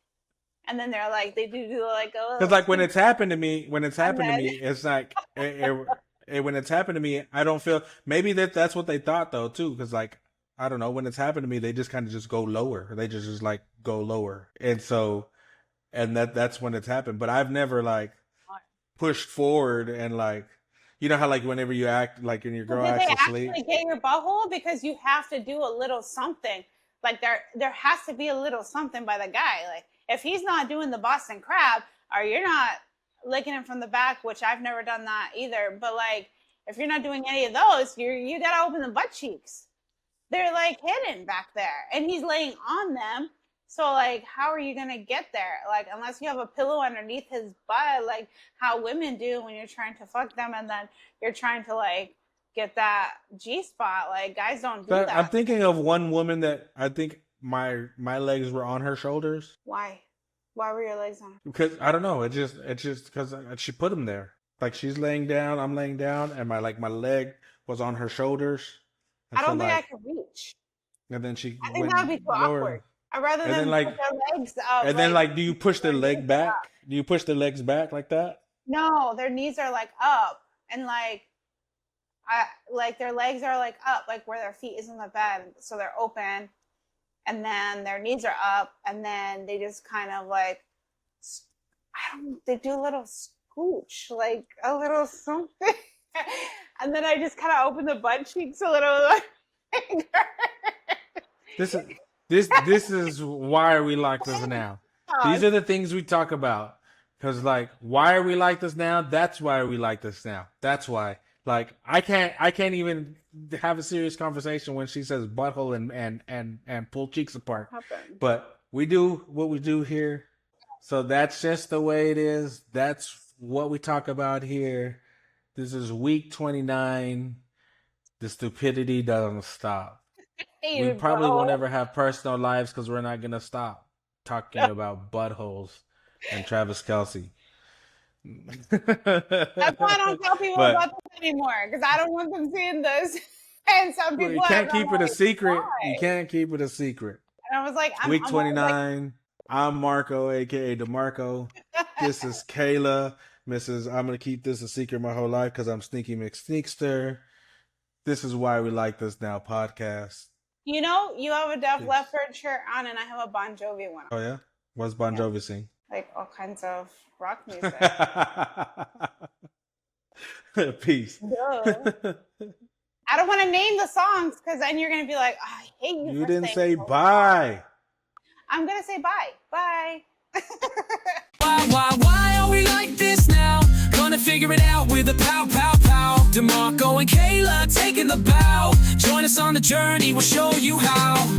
And then they're like, they do like, oh. Because like when it's happened to me, it's like, when it's happened to me, I don't feel, maybe that's what they thought though too. Because like, I don't know, when it's happened to me, they just kind of just go lower. They just like go lower. And so, and that's when it's happened. But I've never like pushed forward and like, you know how like whenever you act like in your girl acts asleep. Did they actually get your butthole? Because you have to do a little something. Like there has to be a little something by the guy. Like if he's not doing the Boston crab, or you're not licking him from the back, which I've never done that either. But like if you're not doing any of those, you gotta open the butt cheeks. They're like hidden back there, and he's laying on them. So, like, how are you going to get there? Like, unless you have a pillow underneath his butt, like how women do when you're trying to fuck them and then you're trying to, like, get that G-spot. Like, guys don't do that. I'm thinking of one woman that I think my legs were on her shoulders. Why? Why were your legs on her? Because, I don't know. It's just because she put them there. Like, she's laying down, I'm laying down, and my leg was on her shoulders. And I don't think I could reach. And then she I think that would be too awkward. I'd rather than put their legs up. And then, like, do you push their leg back? Do you push their legs back like that? No, their knees are, like, up. And, like their legs are, like, up, like, where their feet is in the bed. So they're open. And then their knees are up. And then they just kind of, like, they do a little scooch. Like, a little something. And then I just kind of open the butt cheeks a little. Like, This is why we like this now. These are the things we talk about. Because, like, why are we like this now? That's why we like this now. That's why. Like, I can't even have a serious conversation when she says butthole and pull cheeks apart. But we do what we do here. So that's just the way it is. That's what we talk about here. This is week 29. The stupidity doesn't stop. We probably won't ever have personal lives because we're not going to stop talking about buttholes and Travis Kelce. That's why I don't tell people about this anymore, because I don't want them seeing this. And some people you can't keep it a secret. You can't keep it a secret. And I was like, week 29. I'm Marco, aka DeMarco. This is Kayla. I'm going to keep this a secret my whole life because I'm Sneaky McSneakster. This is why we like this now podcast. You know, you have a Def Leppard shirt on, and I have a Bon Jovi one on. Oh, yeah? What's Bon Jovi sing? Like all kinds of rock music. Peace. I don't want to name the songs because then you're going to be like, oh, I hate you. You didn't say bye. I'm going to say bye. Bye. Why are we like this now? Gonna figure it out with a pow, pow, pow. DeMarco and Kayla taking the bow. Join us on the journey, we'll show you how.